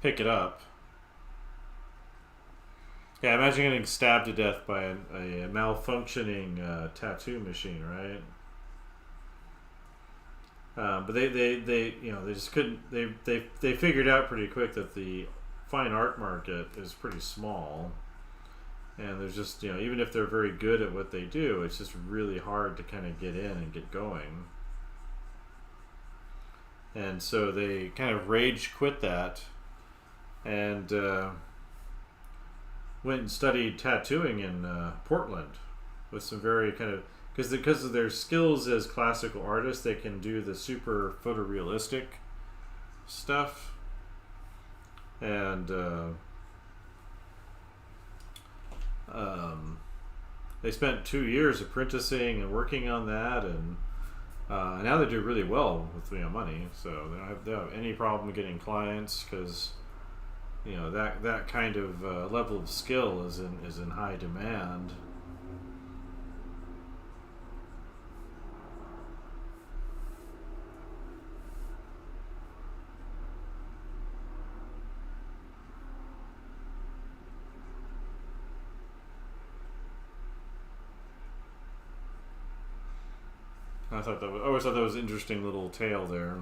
S1: pick it up. Yeah, imagine getting stabbed to death by a malfunctioning tattoo machine, right? But they just couldn't. They figured out pretty quick that the fine art market is pretty small, and there's just even if they're very good at what they do, it's just really hard to kind of get in and get going. And so they kind of rage quit that, and went and studied tattooing in Portland with some very kind of because of their skills as classical artists, they can do the super photorealistic stuff, and they spent 2 years apprenticing and working on that, and now they do really well with money, so they don't have any problem getting clients because that kind of level of skill is in high demand. I always thought that was an interesting little tale there.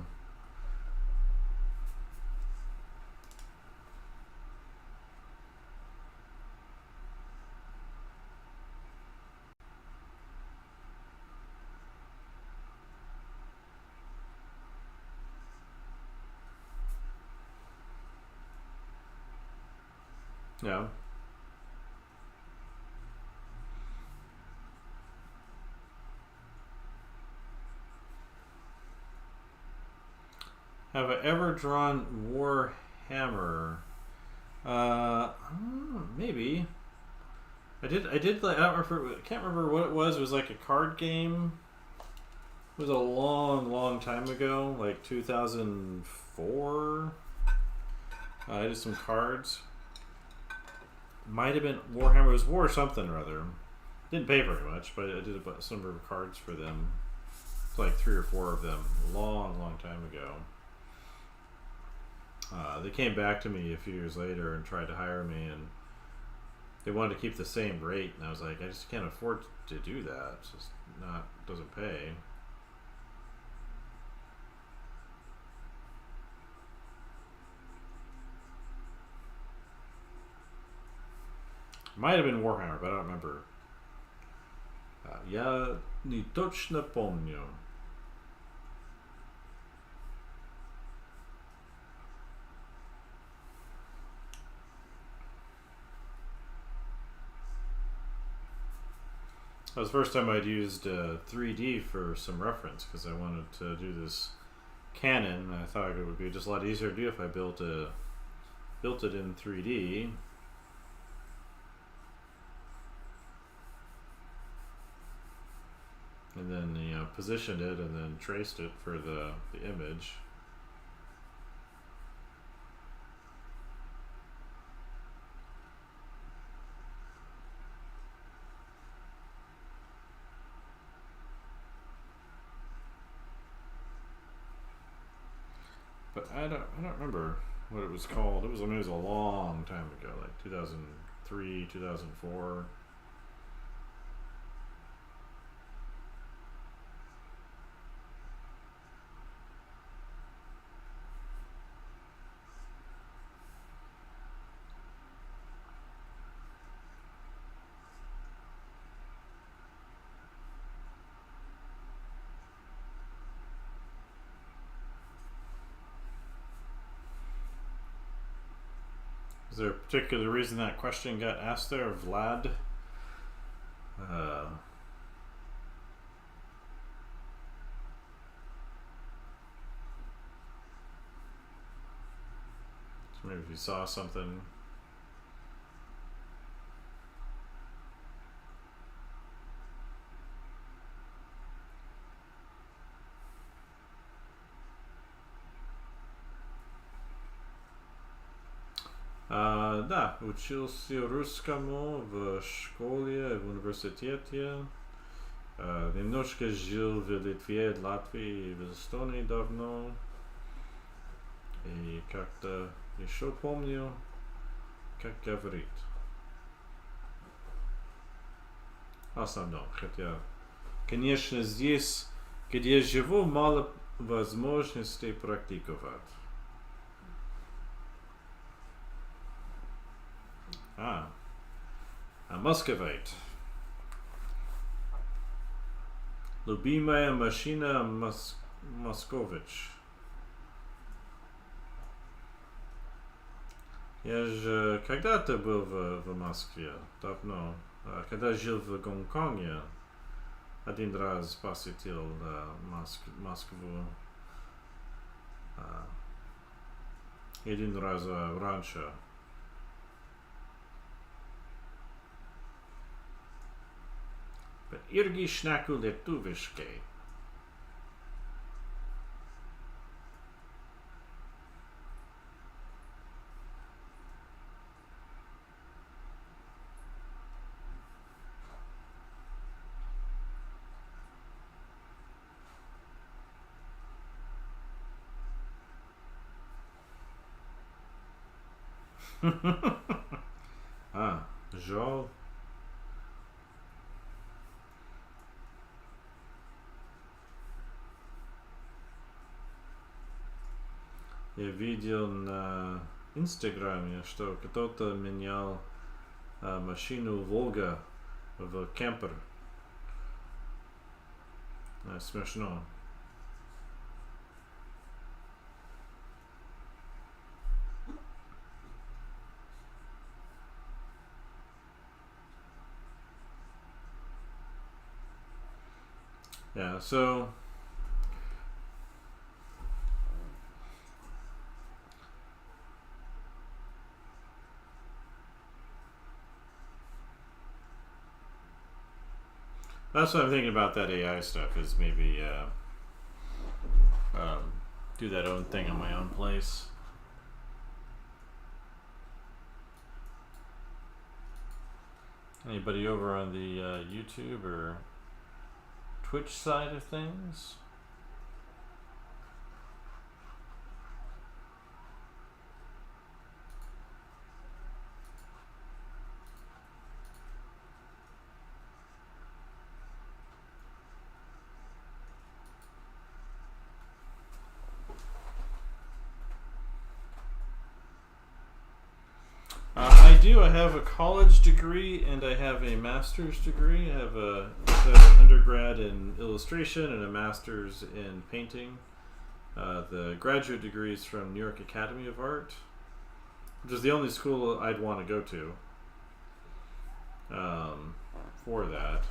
S1: Yeah. Have I ever drawn Warhammer? Maybe. I did. I did. Like, I don't remember. I can't remember what it was. It was like a card game. It was a long, long time ago, like 2004. I did some cards. Might have been Warhammer. It was War something or other. Didn't pay very much, but I did a number of cards for them. It's like 3 or 4 of them. Long, long time ago. They came back to me a few years later and tried to hire me, and they wanted to keep the same rate, and I was like, I just can't afford to do that. It's just doesn't pay. Might have been Warhammer, but I don't remember. Ja nie точно помню. That was the first time I'd used 3D for some reference because I wanted to do this canon. And I thought it would be just a lot easier to do if I built it in 3D. and then positioned it and then traced it for the image. But I don't remember what it was called. It was a long time ago, like 2003, 2004. Is there a particular reason that question got asked there, Vlad? So maybe if you saw something. Да, учился русскому в школе, в университете. Немножко жил в Литве, Латвии и в Эстонии давно. И как-то еще помню, как говорить. В основном, хотя, конечно, здесь, где я живу, мало возможностей практиковать. Muscovite. Любимая машина Москович. Я же когда-то был в Москве, давно. Когда жил в Гонконге, один раз посетил Москву. Один раз раньше. Irgi snackul lietuviškai. Žal. Я видел на Инстаграме, что кто-то менял машину Волга в кемпер. Смешно. Yeah, so that's what I'm thinking about that AI stuff, is maybe do that own thing on my own place. Anybody over on the YouTube or Twitch side of things? I have a college degree and I have a master's degree. I have an undergrad in illustration and a master's in painting. The graduate degree is from New York Academy of Art, which is the only school I'd want to go to for that.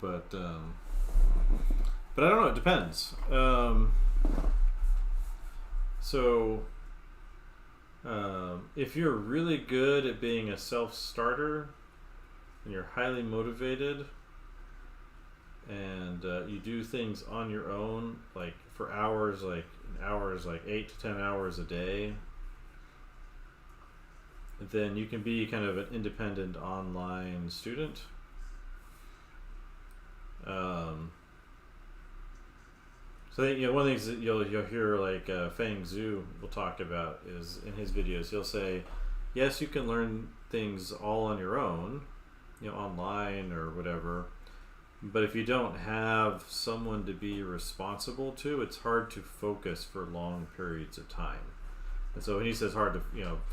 S1: But I don't know. It depends. If you're really good at being a self-starter and you're highly motivated, and you do things on your own, like for hours, like 8 to 10 hours a day, then you can be kind of an independent online student. So one of the things that you'll hear, like Feng Zhu will talk about, is in his videos he'll say, yes, you can learn things all on your own, online or whatever, but if you don't have someone to be responsible to, it's hard to focus for long periods of time. And so when he says hard to,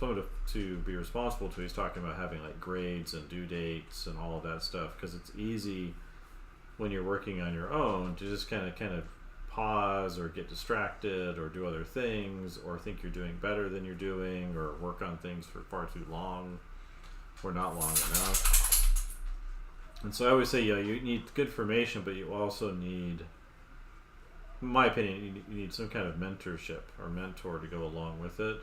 S1: someone to be responsible to, he's talking about having like grades and due dates and all of that stuff, because it's easy when you're working on your own to just kind of pause or get distracted or do other things or think you're doing better than you're doing or work on things for far too long or not long enough. And so I always say, you need good formation, but you also need, in my opinion, you need some kind of mentorship or mentor to go along with it.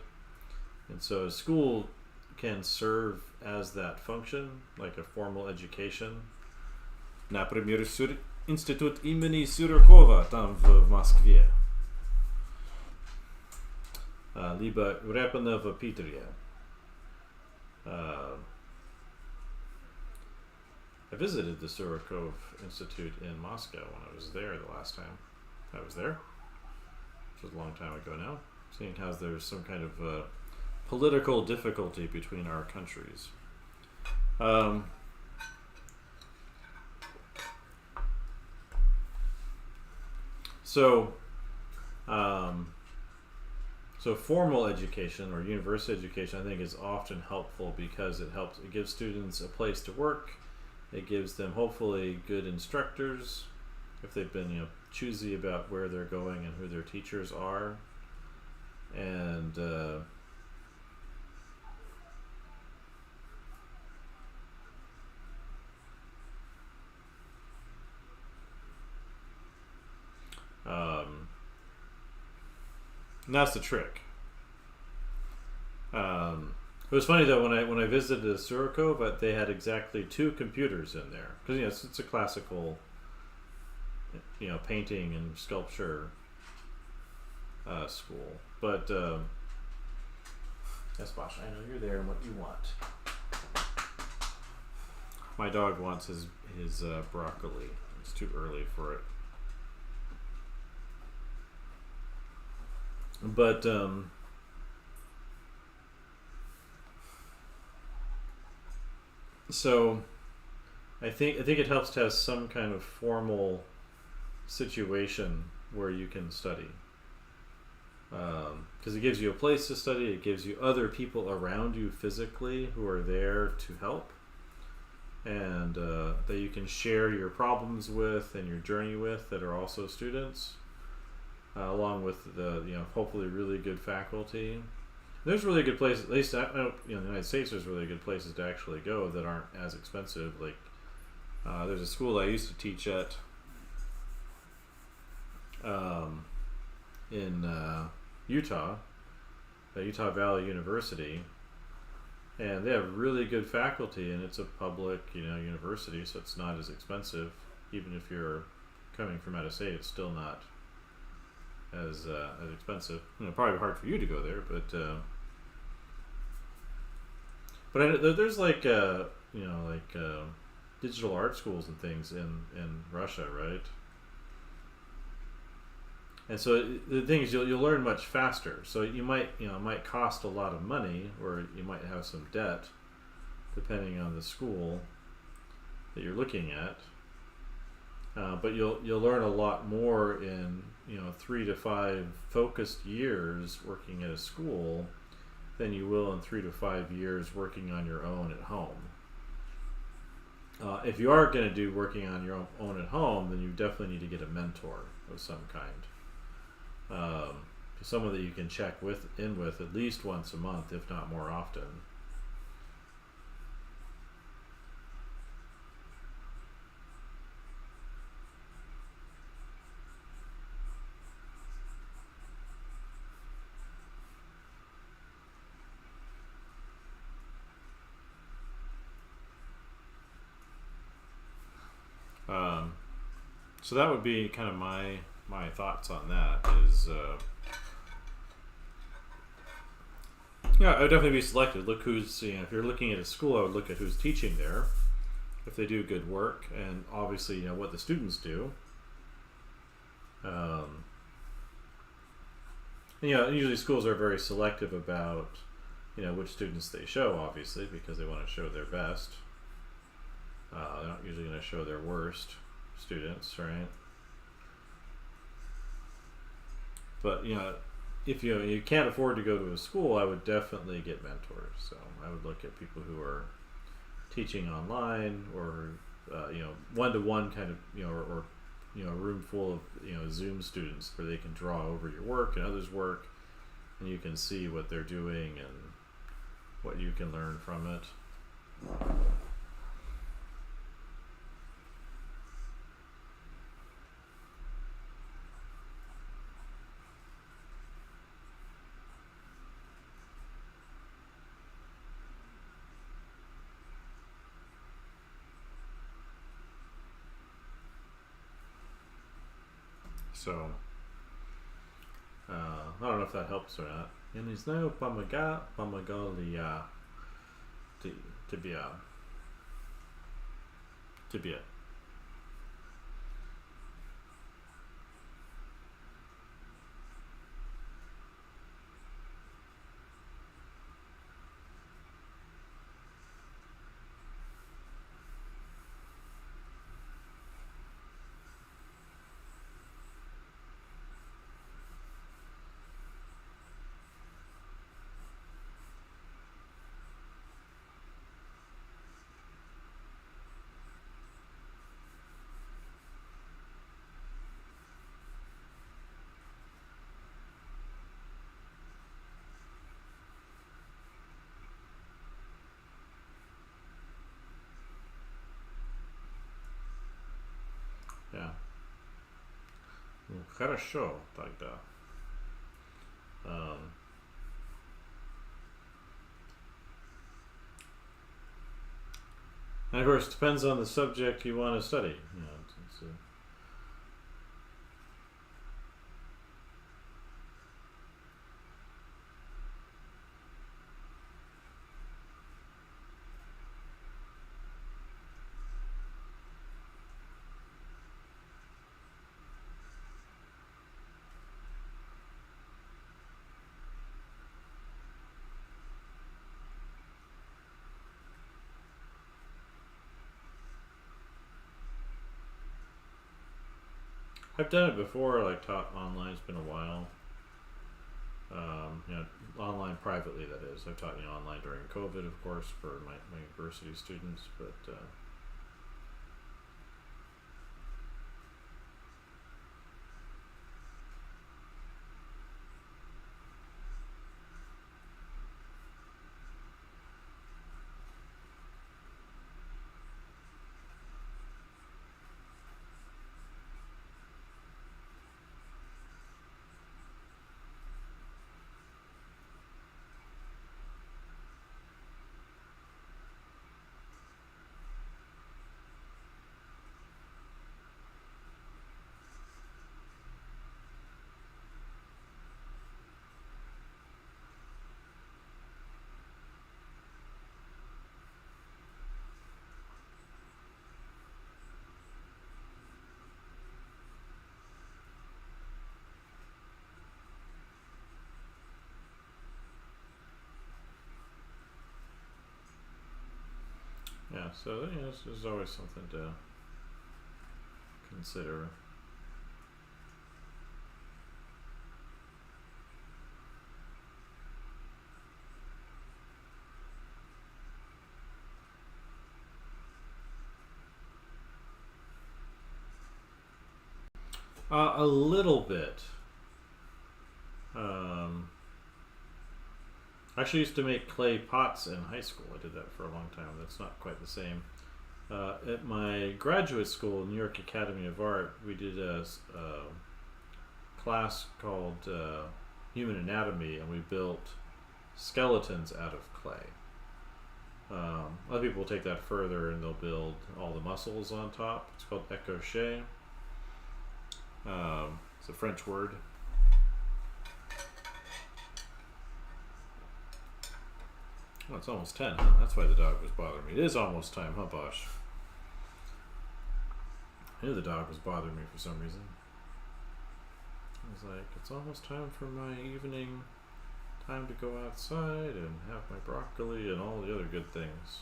S1: And so school can serve as that function, like a formal education. Например, Институт имени Сурокова там в Москве, либо Репина в Питере. I visited the Surokov Institute in Moscow when I was there the last time I was there, which was a long time ago now, seeing how there's some kind of political difficulty between our countries. So formal education or university education, I think, is often helpful because it gives students a place to work. It gives them hopefully good instructors if they've been choosy about where they're going and who their teachers are, and and that's the trick. It was funny though, when I visited the Surokov, they had exactly 2 computers in there, because it's a classical painting and sculpture school. But yes, Bosh, I know you're there and what you want. My dog wants his broccoli. It's too early for it. But so I think it helps to have some kind of formal situation where you can study, because it gives you a place to study. It gives you other people around you physically who are there to help, and that you can share your problems with and your journey with, that are also students. Along with the hopefully really good faculty. There's really good places, at least in the United States, there's really good places to actually go that aren't as expensive. Like there's a school I used to teach at in Utah, the Utah Valley University, and they have really good faculty, and it's a public university, so it's not as expensive. Even if you're coming from out of state, it's still not as expensive. Probably hard for you to go there, but there's digital art schools and things in Russia, right? And so the thing is, you'll learn much faster. So it might cost a lot of money, or you might have some debt, depending on the school that you're looking at. But you'll learn a lot more in 3 to 5 focused years working at a school than you will in 3 to 5 years working on your own at home. If you are going to do working on your own at home, then you definitely need to get a mentor of some kind, someone that you can check in with at least once a month, if not more often. So that would be kind of my thoughts on that. Is yeah, I would definitely be selective. Look who's, if you're looking at a school, I would look at who's teaching there, if they do good work, and obviously what the students do. Um, and, usually schools are very selective about which students they show, obviously, because they want to show their best. They're not usually going to show their worst students, right? But if you can't afford to go to a school, I would definitely get mentors. So I would look at people who are teaching online, or one-to-one kind of, or a room full of Zoom students where they can draw over your work and others' work, and you can see what they're doing and what you can learn from it. So I don't know if that helps or not. And there's no pamagalia to be it. Yeah. Хорошо тогда. And of course, it depends on the subject you want to study. I've done it before, like taught online. It's been a while. Online privately, that is. I've taught online during COVID, of course, for my university students, but yeah. So there's always something to consider. A little bit. I actually used to make clay pots in high school. I did that for a long time. That's not quite the same. At my graduate school, New York Academy of Art, we did a class called Human Anatomy, and we built skeletons out of clay. Other people will take that further, and they'll build all the muscles on top. It's called écorché. It's a French word. Oh, it's almost 10, huh? That's why the dog was bothering me. It is almost time, huh, Bosh? I knew the dog was bothering me for some reason. I was like, it's almost time for my evening time to go outside and have my broccoli and all the other good things.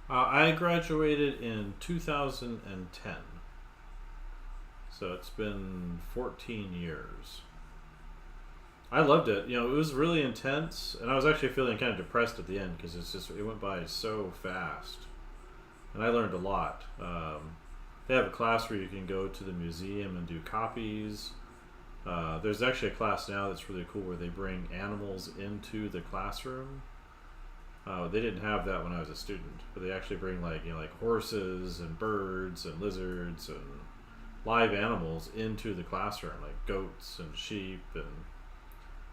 S1: I graduated in 2010. So it's been 14 years. I loved it. You know, it was really intense, and I was actually feeling kind of depressed at the end because it went by so fast, and I learned a lot. They have a class where you can go to the museum and do copies. There's actually a class now that's really cool where they bring animals into the classroom. They didn't have that when I was a student, but they actually bring like horses and birds and lizards and live animals into the classroom, like goats and sheep, and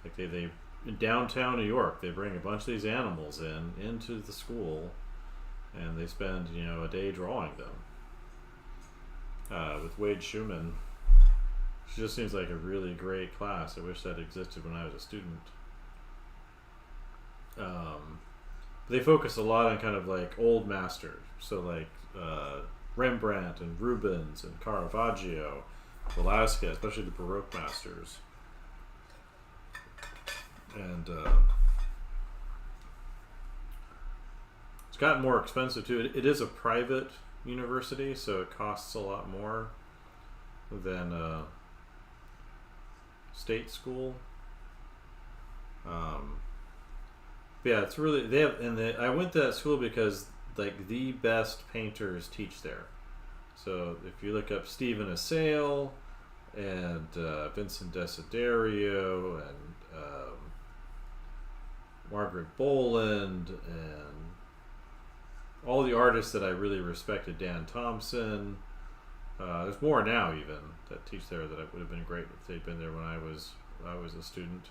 S1: like they in downtown New York they bring a bunch of these animals into the school, and they spend a day drawing them. With Wade Schumann, she just seems like a really great class. I wish that existed when I was a student. They focus a lot on kind of like old masters, so like Rembrandt and Rubens and Caravaggio, Velasquez, especially the Baroque masters. And it's gotten more expensive too. It is a private university, so it costs a lot more than state school. Yeah, it's really I went to that school because like the best painters teach there. So if you look up Stephen Assail and Vincent Desiderio and Margaret Boland and all the artists that I really respected, Dan Thompson. There's more now even that teach there that it would have been great if they'd been there when I was a student.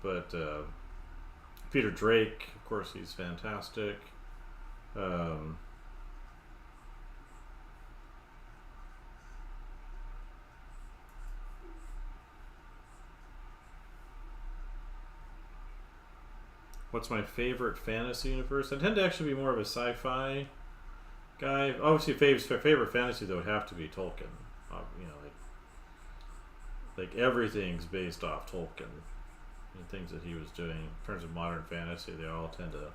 S1: But Peter Drake, of course, he's fantastic. What's my favorite fantasy universe? I tend to actually be more of a sci-fi guy. Obviously, favorite fantasy though would have to be Tolkien. Like everything's based off Tolkien. And things that he was doing in terms of modern fantasy, they all tend to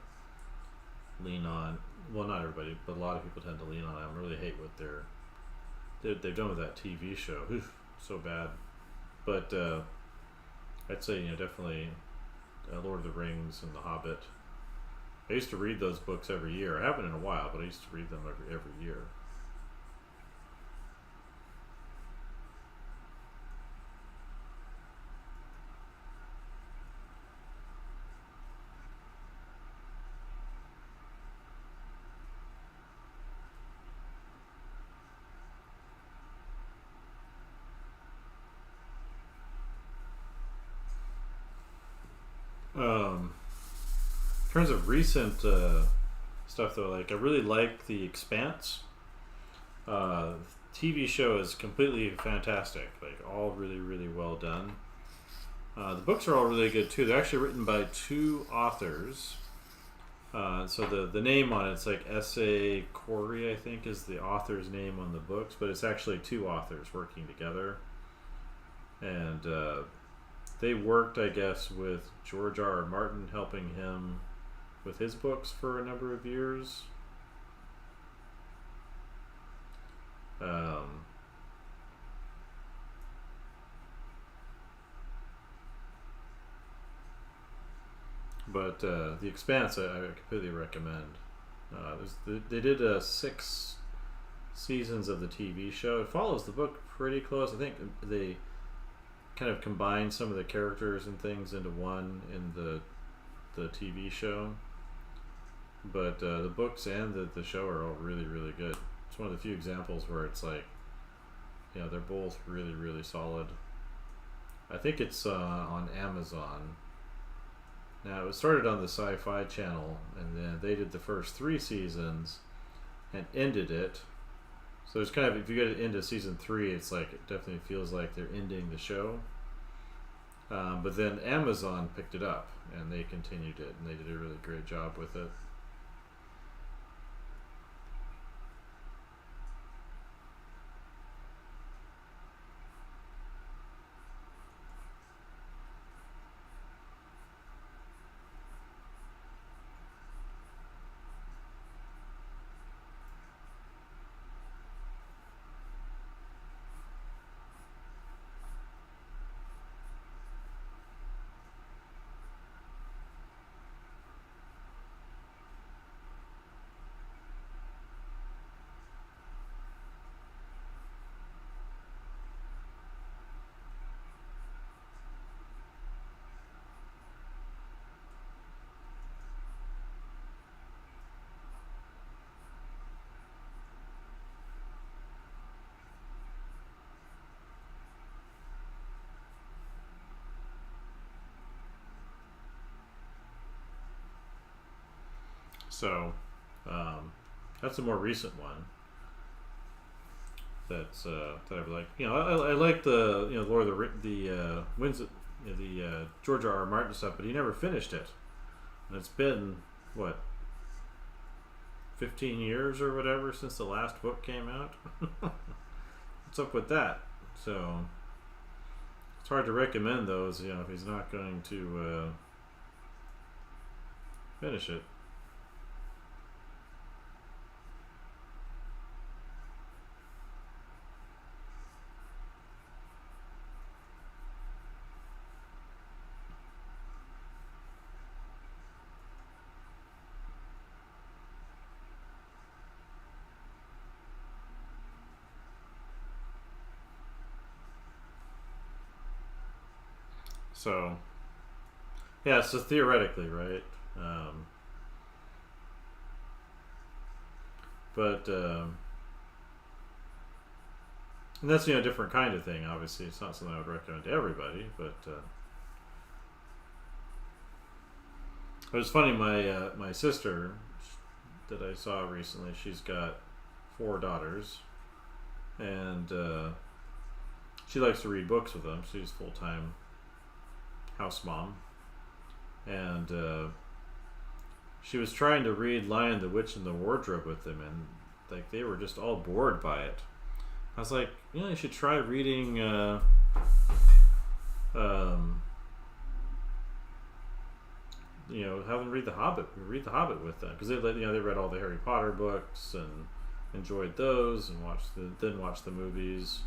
S1: lean on. Well, not everybody, but a lot of people tend to lean on. I really hate what they've done with that TV show. Oof, so bad. But I'd say definitely Lord of the Rings and The Hobbit. I used to read those books every year. I haven't in a while, but I used to read them every year. In terms of recent stuff though, like I really like The Expanse. TV show is completely fantastic, like all really, really well done. The books are all really good too. They're actually written by two authors. So the name on it's like S.A. Corey, I think, is the author's name on the books, but it's actually two authors working together. And they worked, I guess, with George R.R. Martin, helping him with his books for a number of years. But The Expanse, I completely recommend. They did 6 seasons of the TV show. It follows the book pretty close. I think they kind of combine some of the characters and things into one in the TV show. But the books and the show are all really, really good. It's one of the few examples where it's like, they're both really, really solid. I think it's on Amazon. Now, it was started on the Sci-Fi Channel, and then they did the first 3 seasons and ended it. So it's kind of, if you get into season 3, it's like, it definitely feels like they're ending the show. But then Amazon picked it up, and they continued it, and they did a really great job with it. So that's a more recent one. That I've liked. I like the Lord of the George R. R. Martin stuff, but he never finished it, and it's been what 15 years or whatever since the last book came out. What's up with that? So it's hard to recommend those, if he's not going to finish it. So, yeah, so theoretically, right? But and that's a different kind of thing. Obviously, it's not something I would recommend to everybody. But it was funny. My sister that I saw recently, she's got 4 daughters, and she likes to read books with them. She's full time house mom, and she was trying to read Lion, the Witch, and the Wardrobe with them, and like they were just all bored by it. I was like, you should try reading have them read The Hobbit. Read The Hobbit with them, because they read all the Harry Potter books and enjoyed those, and watched the movies.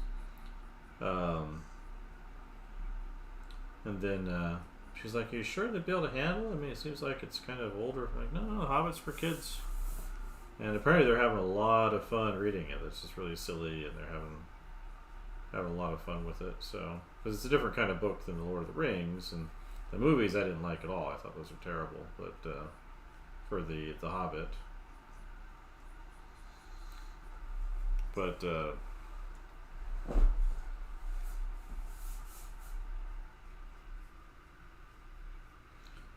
S1: And then she's like, "Are you sure they'd be able to handle it? I mean, it seems like it's kind of older." I'm like, no, Hobbit's for kids. And apparently they're having a lot of fun reading it. It's just really silly, and they're having a lot of fun with it. So, because it's a different kind of book than The Lord of the Rings, and the movies I didn't like at all. I thought those were terrible. But for the Hobbit, but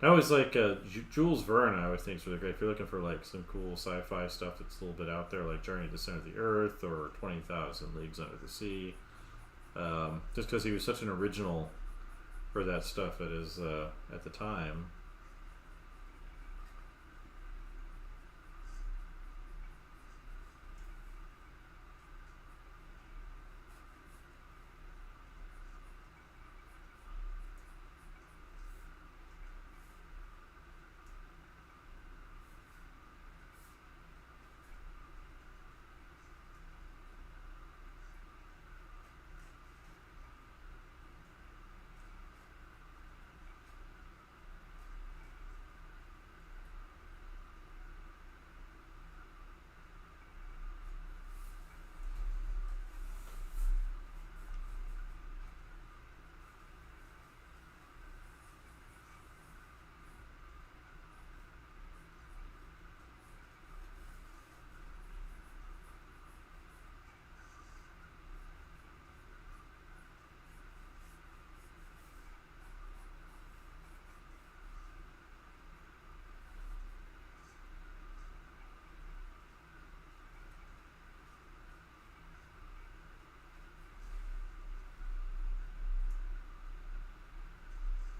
S1: I always like Jules Verne. I always think is really great. If you're looking for like some cool sci-fi stuff that's a little bit out there, like Journey to the Center of the Earth or 20,000 Leagues Under the Sea, just because he was such an original for that stuff at the time.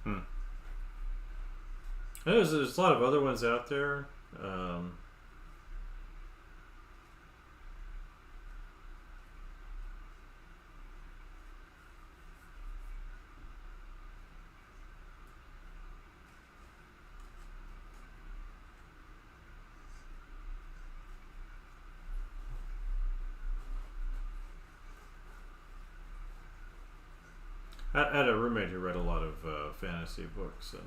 S1: Hmm. There's a lot of other ones out there. Um, I had a roommate who read a lot of fantasy books, and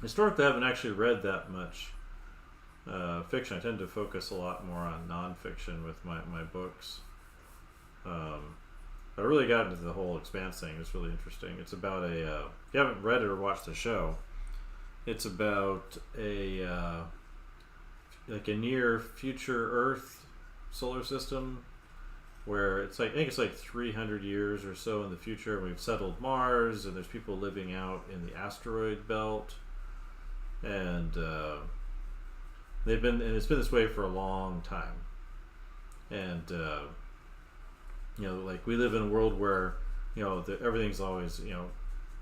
S1: historically I haven't actually read that much fiction. I tend to focus a lot more on nonfiction with my books. I really got into the whole Expanse thing. It's really interesting. It's about if you haven't read it or watched the show, it's about like a near future Earth solar system where it's like, I think it's like 300 years or so in the future, and we've settled Mars, and there's people living out in the asteroid belt, and it's been this way for a long time, and like we live in a world where everything's always, at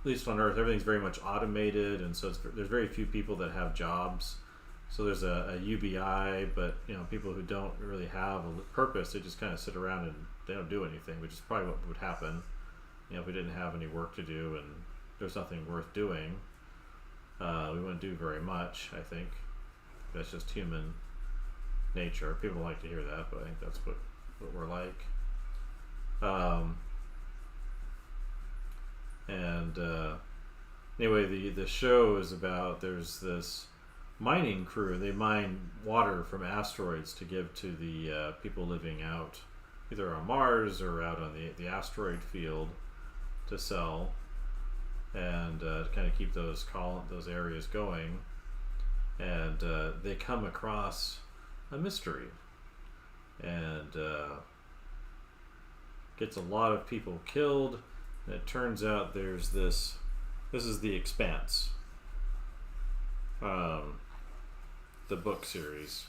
S1: least on Earth, everything's very much automated, and so there's very few people that have jobs. So there's a UBI, but people who don't really have a purpose, they just kind of sit around and they don't do anything, which is probably what would happen, if we didn't have any work to do and there's nothing worth doing. We wouldn't do very much. I think that's just human nature. People don't like to hear that, but I think that's what we're like. Anyway, the show is about, there's this mining crew. They mine water from asteroids to give to the people living out either on Mars or out on the asteroid field to sell, and to kind of keep those areas going. And they come across a mystery, and gets a lot of people killed. And it turns out there's this is the Expanse, the book series.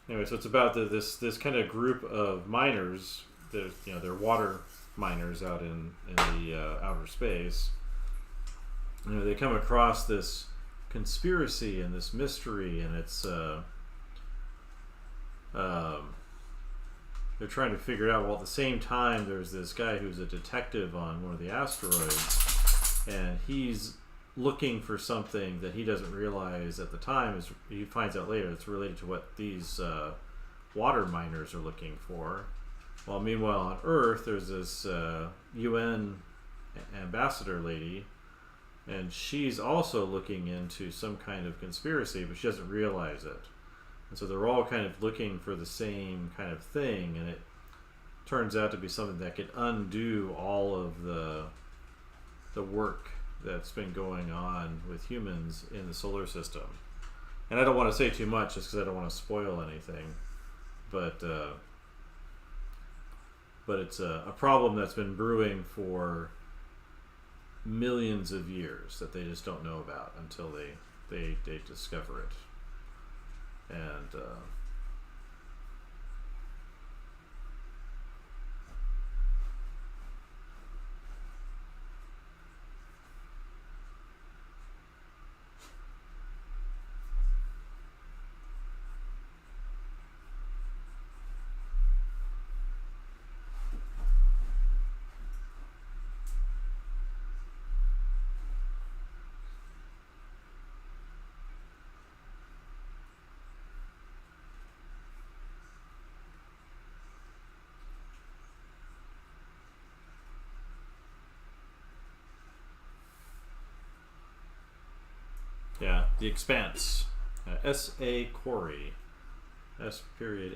S1: Anyway, so it's about this kind of group of miners that they're water miners out in the outer space. They come across this conspiracy and this mystery, and it's they're trying to figure it out. Well, at the same time, there's this guy who's a detective on one of the asteroids, and he's looking for something that he doesn't realize at the time. He finds out later it's related to what these water miners are looking for. Well, meanwhile on Earth, there's this UN ambassador lady, and she's also looking into some kind of conspiracy, but she doesn't realize it. And so they're all kind of looking for the same kind of thing, and it turns out to be something that could undo all of the work that's been going on with humans in the solar system. And I don't want to say too much just because I don't want to spoil anything, but it's a problem that's been brewing for millions of years that they just don't know about until they discover it. And yeah, The Expanse. S.A. Corey. S.A.Corey.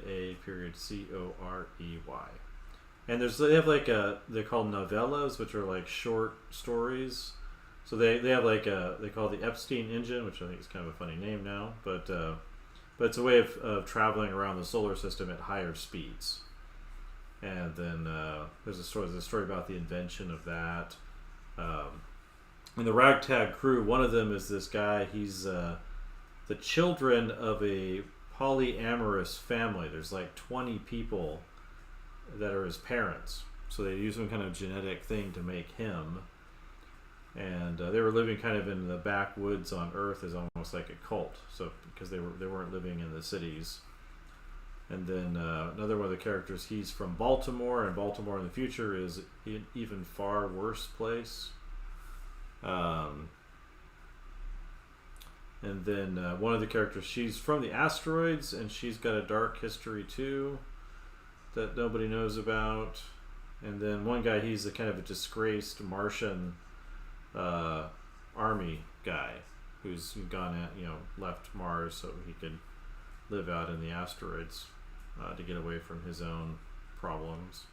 S1: And they have like they're called novellas, which are like short stories. So they have like they call it the Epstein engine, which I think is kind of a funny name now, but it's a way of traveling around the solar system at higher speeds. And then there's a story about the invention of that. And the ragtag crew, one of them is this guy. He's the children of a polyamorous family. There's like 20 people that are his parents, so they use some kind of genetic thing to make him. And they were living kind of in the backwoods on Earth as almost like a cult. So because they weren't living in the cities. And then another one of the characters, he's from Baltimore, and Baltimore in the future is an even far worse place. And then one of the characters, she's from the asteroids, and she's got a dark history too that nobody knows about. And then one guy, he's a kind of a disgraced Martian army guy who's gone at, left Mars so he could live out in the asteroids to get away from his own problems.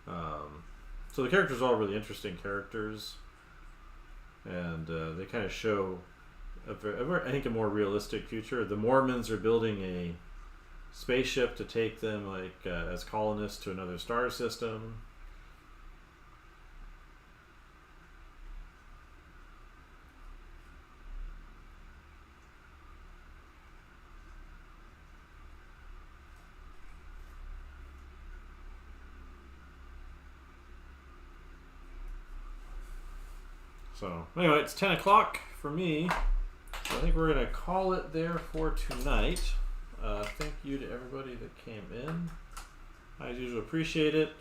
S1: So the characters are all really interesting characters, and they kind of show I think a more realistic future. The Mormons are building a spaceship to take them as colonists to another star system. So anyway, it's 10 o'clock for me. So I think we're going to call it there for tonight. Thank you to everybody that came in. I usually appreciate it.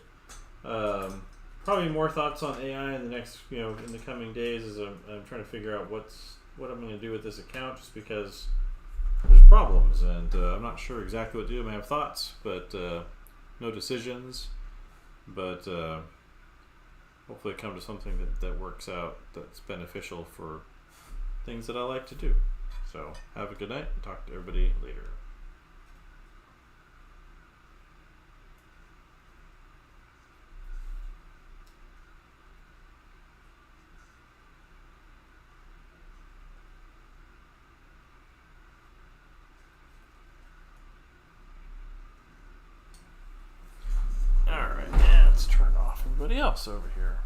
S1: Probably more thoughts on AI in the next, in the coming days as I'm trying to figure out what I'm going to do with this account, just because there's problems and I'm not sure exactly what to do. I may have thoughts, but no decisions. But hopefully come to something that works out, that's beneficial for things that I like to do. So have a good night, and talk to everybody later. All right, let's turn off everybody else over here.